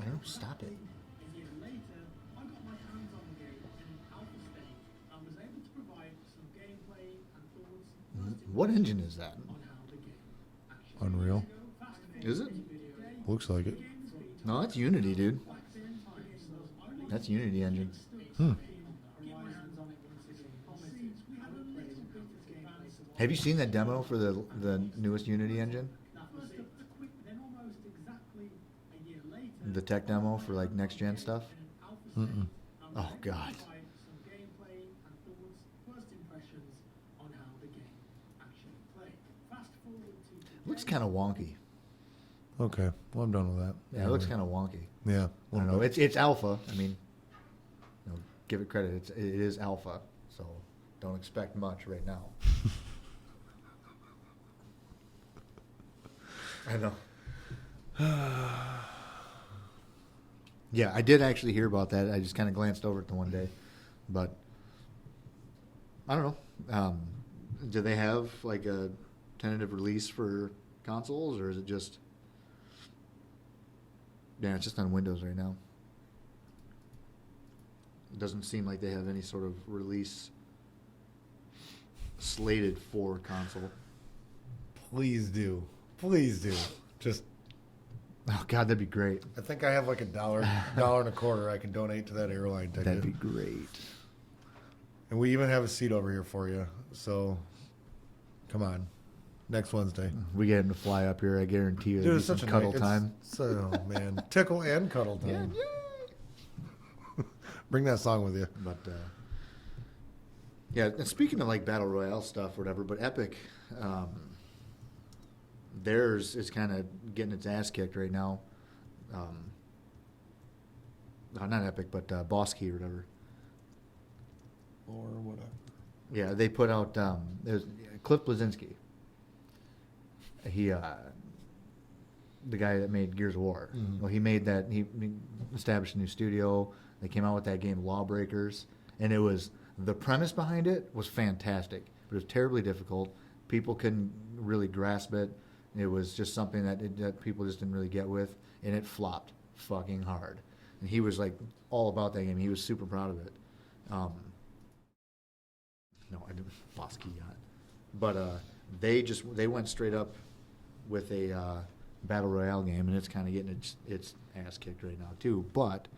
I don't know. Stop it. What engine is that? Unreal. Is it? Looks like it. No, that's Unity, dude. That's Unity engine. Have you seen that demo for the newest Unity engine? The tech demo for like next gen stuff? Mm-mm. Oh god. Looks kind of wonky. Okay. Well, I'm done with that. Yeah, it looks kind of wonky. Yeah. I don't know. It's alpha. I mean, give it credit. It is alpha, so don't expect much right now. I know. Yeah, I did actually hear about that. I just kind of glanced over it the one day, but I don't know. Do they have like a tentative release for consoles, or is it just? Yeah, it's just on Windows right now. It doesn't seem like they have any sort of release slated for console. Please do. Please do. Just. Oh God, that'd be great. I think I have like $1 and a quarter I can donate to that airline ticket. That'd be great. And we even have a seat over here for you. So, come on. Next Wednesday. We get him to fly up here. I guarantee you. Dude, There'll it's be such some a cuddle nice, time. So, man. Tickle and cuddle time. Bring that song with you. But yeah, and speaking of like battle royale stuff, or whatever. But Epic, theirs is kind of getting its ass kicked right now. Not Epic, but Boss Key or whatever. Or whatever. Yeah, they put out there's Cliff Bleszinski. He, the guy that made Gears of War. Mhm. Well, he made that. He established a new studio. They came out with that game Lawbreakers, and it was the premise behind it was fantastic, but it was terribly difficult. People couldn't really grasp it. It was just something that people just didn't really get with, and it flopped fucking hard. And he was like all about that game. He was super proud of it. No, I didn't. Boss Key got. But they went straight up with a battle royale game, and it's kind of getting its ass kicked right now too. But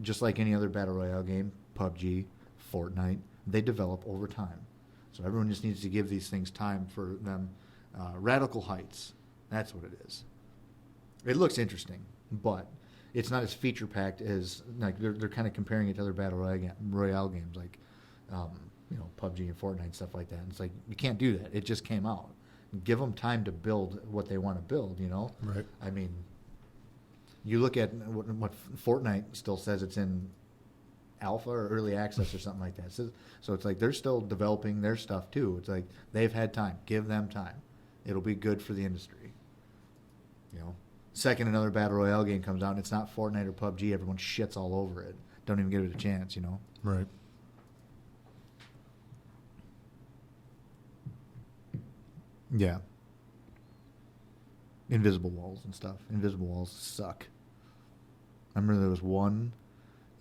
just like any other battle royale game, PUBG, Fortnite, they develop over time. So everyone just needs to give these things time for them. Radical Heights, that's what it is. It looks interesting, but it's not as feature packed as like they're kind of comparing it to other battle royale games like PUBG and Fortnite and stuff like that. And it's like you can't do that. It just came out. Give them time to build what they want to build. Right. I mean, you look at what Fortnite still says it's in alpha or early access or something like that. So it's like they're still developing their stuff too. It's like they've had time. Give them time. It'll be good for the industry. Second another battle royale game comes out and it's not Fortnite or PUBG, everyone shits all over it. Don't even give it a chance. Right. Yeah. Invisible walls and stuff. Invisible walls suck. I remember there was one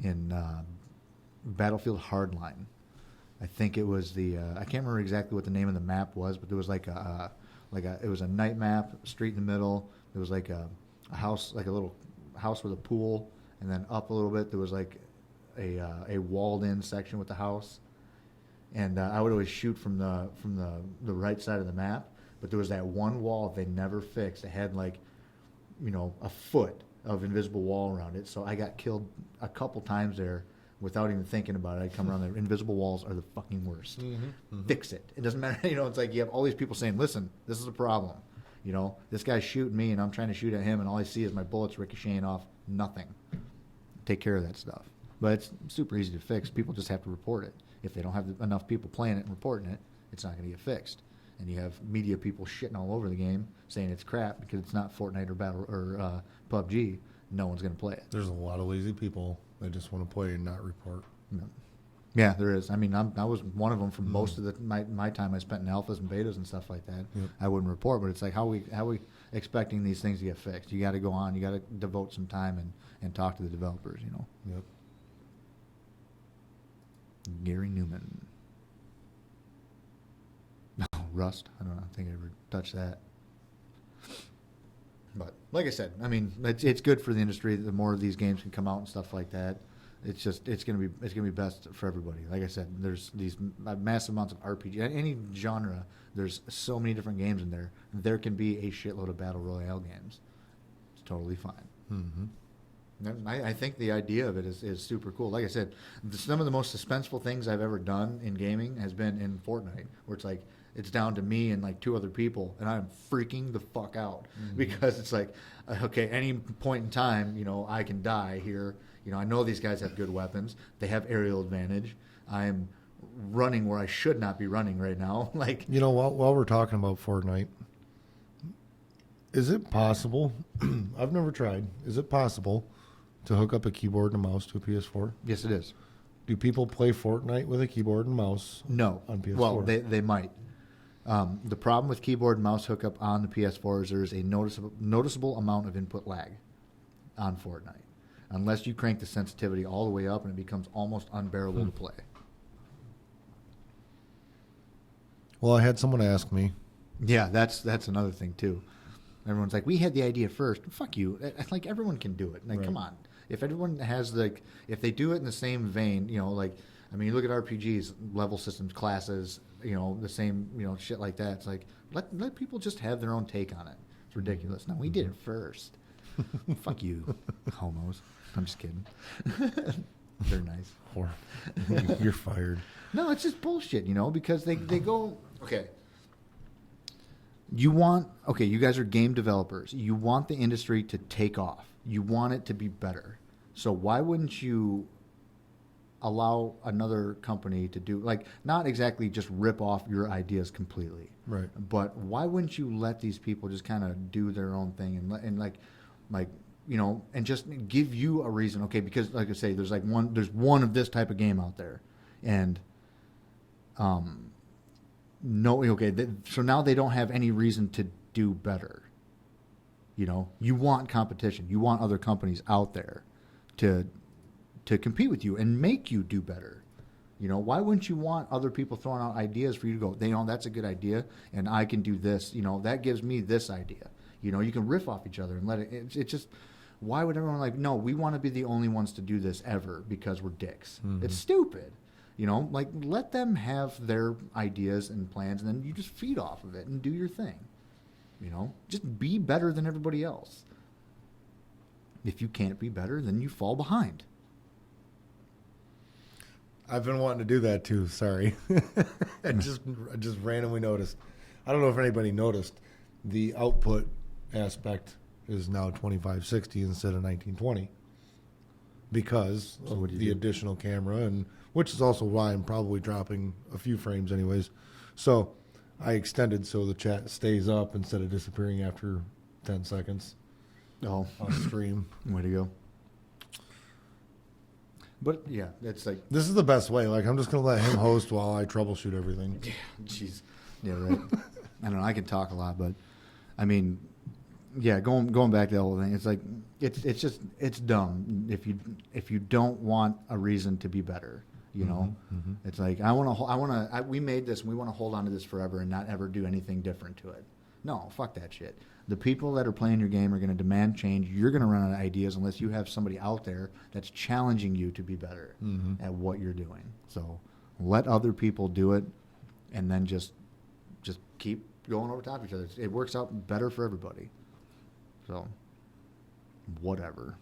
in Battlefield Hardline. I think it was I can't remember exactly what the name of the map was, but there was it was a night map, street in the middle. There was like a house, like a little house with a pool, and then up a little bit there was like a walled in section with the house. And I would always shoot from the right side of the map, but there was that one wall they never fixed. It had like, a foot of invisible wall around it. So I got killed a couple times there without even thinking about it. I'd come around there. Invisible walls are the fucking worst. Mm-hmm. Mm-hmm. Fix it. It doesn't matter. It's like you have all these people saying, listen, this is a problem. This guy's shooting me and I'm trying to shoot at him and all I see is my bullets ricocheting off nothing. Take care of that stuff. But it's super easy to fix. People just have to report it. If they don't have enough people playing it and reporting it, it's not going to get fixed. And you have media people shitting all over the game saying it's crap because it's not Fortnite or PUBG. No one's going to play it. There's a lot of lazy people that just want to play and not report. Yeah, there is. I mean, I was one of them for most of my time I spent in alphas and betas and stuff like that. Yep. I wouldn't report, but it's like how we expecting these things to get fixed? You got to go on. You got to devote some time and talk to the developers. Yep. Gary Newman. No, Rust. I don't know. I think I ever touched that. But like I said, I mean, it's good for the industry. The more of these games can come out and stuff like that, it's gonna be best for everybody. Like I said, there's these massive amounts of RPG, any genre. There's so many different games in there. There can be a shitload of battle royale games. It's totally fine. Mm-hmm. I think the idea of it is super cool. Like I said, some of the most suspenseful things I've ever done in gaming has been in Fortnite, where it's like it's down to me and like 2 other people, and I'm freaking the fuck out because it's like, okay, any point in time, I can die here. I know these guys have good weapons. They have aerial advantage. I'm running where I should not be running right now. Like, while we're talking about Fortnite, is it possible? I've never tried. Is it possible to hook up a keyboard and a mouse to a PS4? yes, it is. Do people play Fortnite with a keyboard and mouse? No. On PS4? Well, they might. The problem with keyboard and mouse hookup on the PS4 is there's a noticeable amount of input lag on Fortnite. Unless you crank the sensitivity all the way up and it becomes almost unbearable to play. Well, I had someone ask me. Yeah, that's another thing too. Everyone's like, we had the idea first. Fuck you. Like, everyone can do it. Like, Right. come on. If everyone has if they do it in the same vein, you look at RPGs, level systems, classes, the same, shit like that. It's like, let people just have their own take on it. It's ridiculous. No, we did it first. Fuck you, homos. I'm just kidding. They're nice. Or you're fired. No, it's just bullshit, because they go, okay. You guys are game developers. You want the industry to take off. You want it to be better. So why wouldn't you allow another company to do, not exactly just rip off your ideas completely. Right. But why wouldn't you let these people just kind of do their own thing and just give you a reason? Okay, because like I say, there's one of this type of game out there, and so now they don't have any reason to do better. You want competition. You want other companies out there to compete with you and make you do better. Why wouldn't you want other people throwing out ideas for you to go, that's a good idea, and I can do this. That gives me this idea. You can riff off each other and let it. It's just, why would everyone no, we want to be the only ones to do this ever because we're dicks. Mm-hmm. It's stupid. Let them have their ideas and plans, and then you just feed off of it and do your thing. Just be better than everybody else. If you can't be better, then you fall behind. I've been wanting to do that too. Sorry. I just randomly noticed. I don't know if anybody noticed. The output aspect is now 2560 instead of 1920 because of the additional camera, and which is also why I'm probably dropping a few frames anyways. So I extended so the chat stays up instead of disappearing after 10 seconds. Oh, on stream. Way to go. But yeah, it's like, this is the best way. I'm just gonna let him host while I troubleshoot everything. Yeah, jeez. Yeah, right. I don't know. I can talk a lot, but I mean, yeah, going back to the whole thing, it's like it's dumb if you don't want a reason to be better. Mm-hmm. It's like we made this, and we want to hold on to this forever and not ever do anything different to it. No, fuck that shit. The people that are playing your game are going to demand change. You're going to run out of ideas unless you have somebody out there that's challenging you to be better at what you're doing. So let other people do it, and then just keep going over top of each other. It works out better for everybody. So whatever.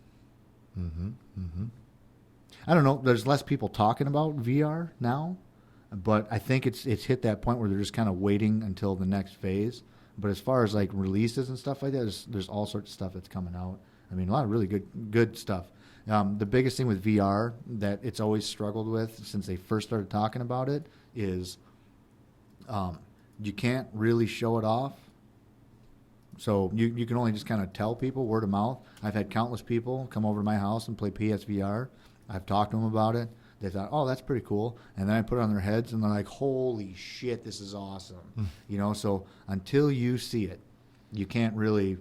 I don't know. There's less people talking about VR now, but I think it's hit that point where they're just kind of waiting until the next phase. But as far as releases and stuff like that, there's all sorts of stuff that's coming out. I mean, a lot of really good stuff. The biggest thing with VR that it's always struggled with since they first started talking about it is you can't really show it off. So you can only just kind of tell people word of mouth. I've had countless people come over to my house and play PSVR. I've talked to them about it. They thought, oh, that's pretty cool. And then I put it on their heads, and they're like, holy shit, this is awesome. So until you see it, you can't really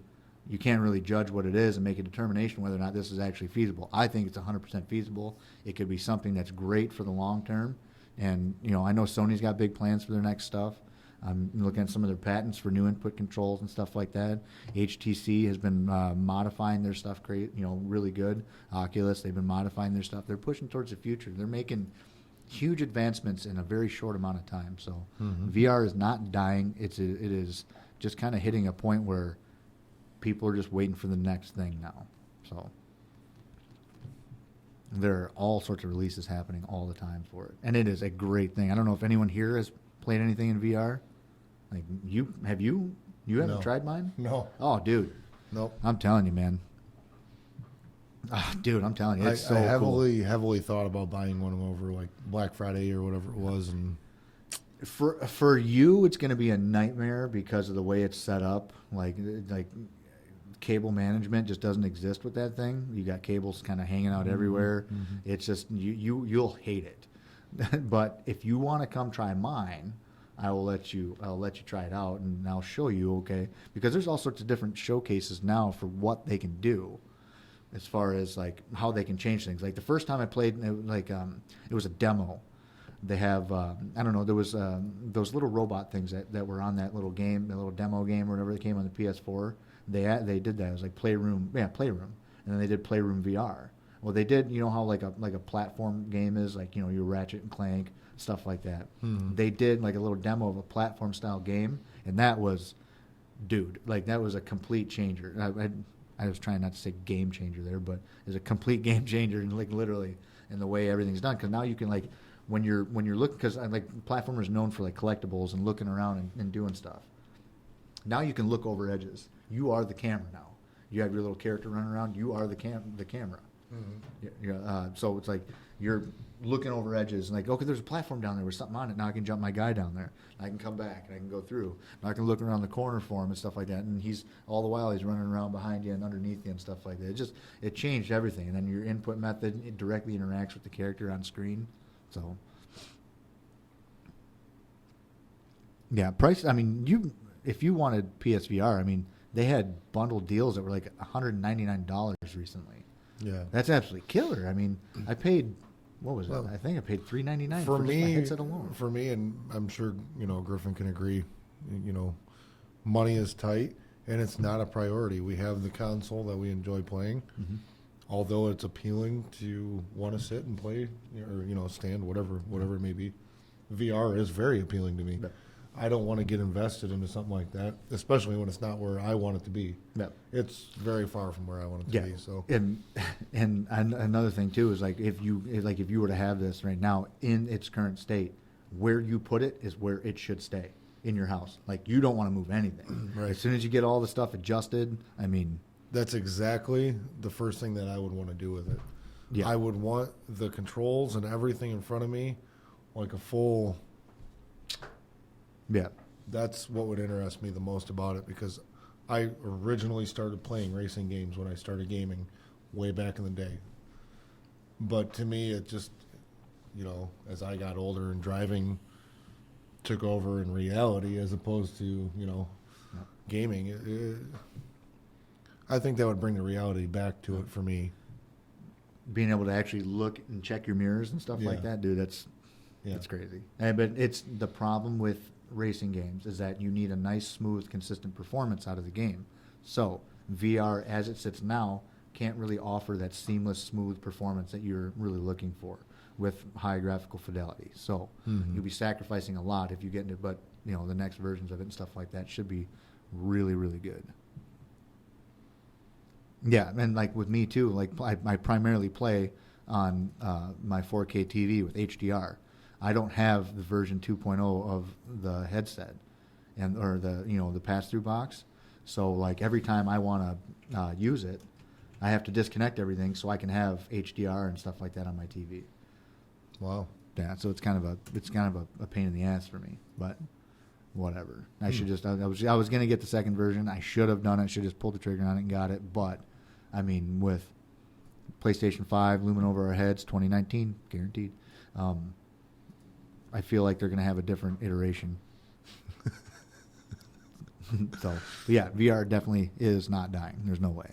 judge what it is and make a determination whether or not this is actually feasible. I think it's 100% feasible. It could be something that's great for the long term. And, I know Sony's got big plans for their next stuff. I'm looking at some of their patents for new input controls and stuff like that. HTC has been modifying their stuff, really good. Oculus, they've been modifying their stuff. They're pushing towards the future. They're making huge advancements in a very short amount of time. So VR is not dying. It is just kind of hitting a point where people are just waiting for the next thing now. So there are all sorts of releases happening all the time for it, and it is a great thing. I don't know if anyone here has played anything in VR. Like you haven't No. tried mine? No. Oh, dude, Nope. I'm telling you, man. Dude, I'm telling you, it's so I cool. heavily thought about buying one of them over like Black Friday or whatever it was, and For you, it's going to be a nightmare because of the way it's set up. Like cable management just doesn't exist with that thing. You got cables kind of hanging out everywhere. It's just you'll hate it. But if you want to come try mine, I'll let you try it out, and I'll show you. Okay, because there's all sorts of different showcases now for what they can do, as far as like how they can change things. Like the first time I played, it was a demo. They have I don't know, there was those little robot things that were on that little game, the little demo game or whatever that came on the PS4. They did that. It was like Playroom, and then they did Playroom VR. Well, they did, how like a platform game is, like, your Ratchet and Clank, stuff like that. They did like a little demo of a platform style game, and that was, dude, like that was a complete changer. I was trying not to say game changer there, but it's a complete game changer, and like literally in the way everything's done. Because now you can like when you're looking, because like platformers known for like collectibles and looking around and doing stuff. Now you can look over edges. You are the camera now. You have your little character running around. You are the camera. So it's like you're looking over edges and like, okay, there's a platform down there with something on it. Now I can jump my guy down there. I can come back and I can go through. Now I can look around the corner for him and stuff like that. And he's all the while he's running around behind you and underneath you and stuff like that. It changed everything. And then your input method, it directly interacts with the character on screen. So yeah, price. I mean, if you wanted PSVR, I mean, they had bundled deals that were like $199 recently. yeah. That's absolutely killer. I mean, I paid, what was it? Well, I think I paid $399 for just me, my headset alone. For me, and I'm sure Griffin can agree. Money is tight, and it's not a priority. We have the console that we enjoy playing, although it's appealing to want to sit and play or stand, whatever it may be. VR is very appealing to me. Yep. I don't want to get invested into something like that, especially when it's not where I want it to be. Yep. It's very far from where I want it to be. So and another thing too is like if you were to have this right now in its current state, where you put it is where it should stay in your house. Like you don't want to move anything. Right. As soon as you get all the stuff adjusted, I mean, that's exactly the first thing that I would want to do with it. Yeah. I would want the controls and everything in front of me, like a full. yeah, That's what would interest me the most about it, because I originally started playing racing games when I started gaming way back in the day. But to me, it just, as I got older and driving took over in reality as opposed to, gaming, I think that would bring the reality back to it for me. being able to actually look and check your mirrors and stuff like Yeah. that, dude, that's crazy. But it's the problem with racing games is that you need a nice, smooth, consistent performance out of the game. So VR, as it sits now, can't really offer that seamless, smooth performance that you're really looking for with high graphical fidelity. So you'll be sacrificing a lot if you get into it, but the next versions of it and stuff like that should be really, really good. Yeah, and like with me too, like I primarily play on my 4K TV with HDR. I don't have the version 2.0 of the headset or the pass-through box. So like every time I want to use it, I have to disconnect everything so I can have HDR and stuff like that on my TV. Wow. Yeah, so it's kind of a pain in the ass for me, but whatever. I should just I was gonna get the second version. I should have done it. Should just pulled the trigger on it and got it. But I mean, with PlayStation 5 looming over our heads, 2019 guaranteed. I feel like they're gonna have a different iteration. So yeah, VR definitely is not dying. There's no way.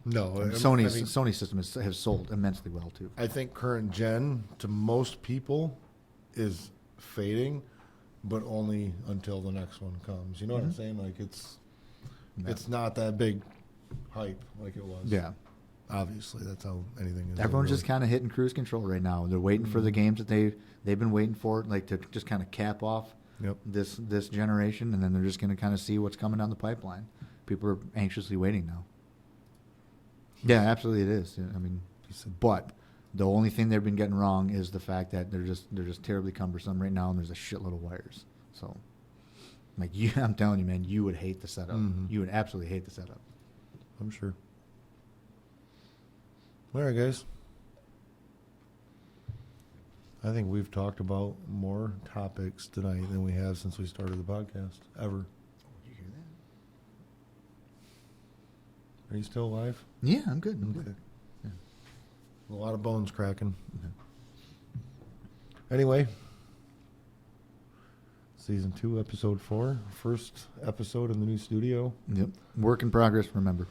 No, Sony's system has sold immensely well too. I think current gen to most people is fading, but only until the next one comes. You know what I'm saying? Like it's not that big hype like it was. Yeah. Obviously, that's how anything is. Everyone's just kind of hitting cruise control right now. They're waiting for the games that they've been waiting for, like to just kind of cap off this generation, and then they're just going to kind of see what's coming down the pipeline. People are anxiously waiting now. Yeah, absolutely it is. I mean, but the only thing they've been getting wrong is the fact that they're just terribly cumbersome right now, and there's a shitload of wires. So, like I'm telling you, man, you would hate the setup. You would absolutely hate the setup. I'm sure. All right, guys. I think we've talked about more topics tonight than we have since we started the podcast, ever. Did you hear that? Are you still alive? Yeah, I'm good. I'm Okay. good. Yeah. A lot of bones cracking. Anyway, season 2, episode 4, first episode in the new studio. Yep. Work in progress, remember.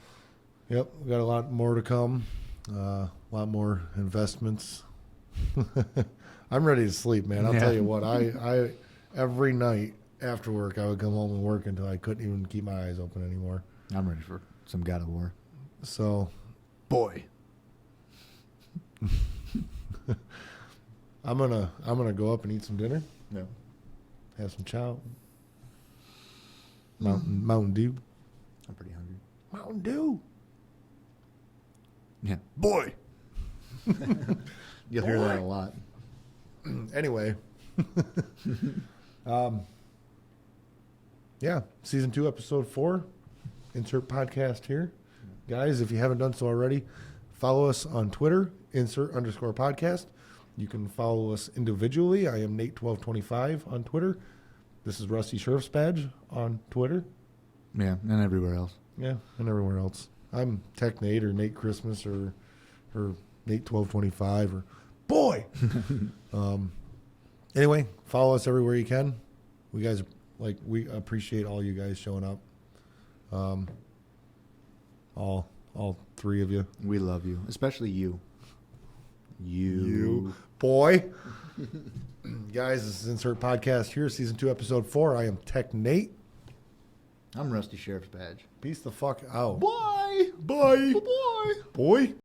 Yep, we got a lot more to come. A lot more investments. I'm ready to sleep, man. I'll tell you what. I every night after work, I would come home and work until I couldn't even keep my eyes open anymore. I'm ready for some God of War. So, Boy. I'm gonna go up and eat some dinner. Yeah. Have some chow. Mountain Dew. I'm pretty hungry. Mountain Dew. Yeah. Boy. You'll hear that a lot. Anyway. Yeah, season 2, episode 4. Insert podcast here. Guys, if you haven't done so already, follow us on Twitter, insert_podcast. You can follow us individually. I am Nate1225 on Twitter. This is Rusty Sheriff's Badge on Twitter. Yeah, and everywhere else. Yeah, and everywhere else. I'm Tech Nate or Nate Christmas or Nate1225 or boy. Anyway, follow us everywhere you can. We appreciate all you guys showing up. All 3 of you. We love you, especially you. You boy. Guys, this is Insert Podcast here, season 2, episode 4. I am Tech Nate. I'm Rusty Sheriff's Badge. Peace the fuck out. Bye. Bye. Bye. Boy.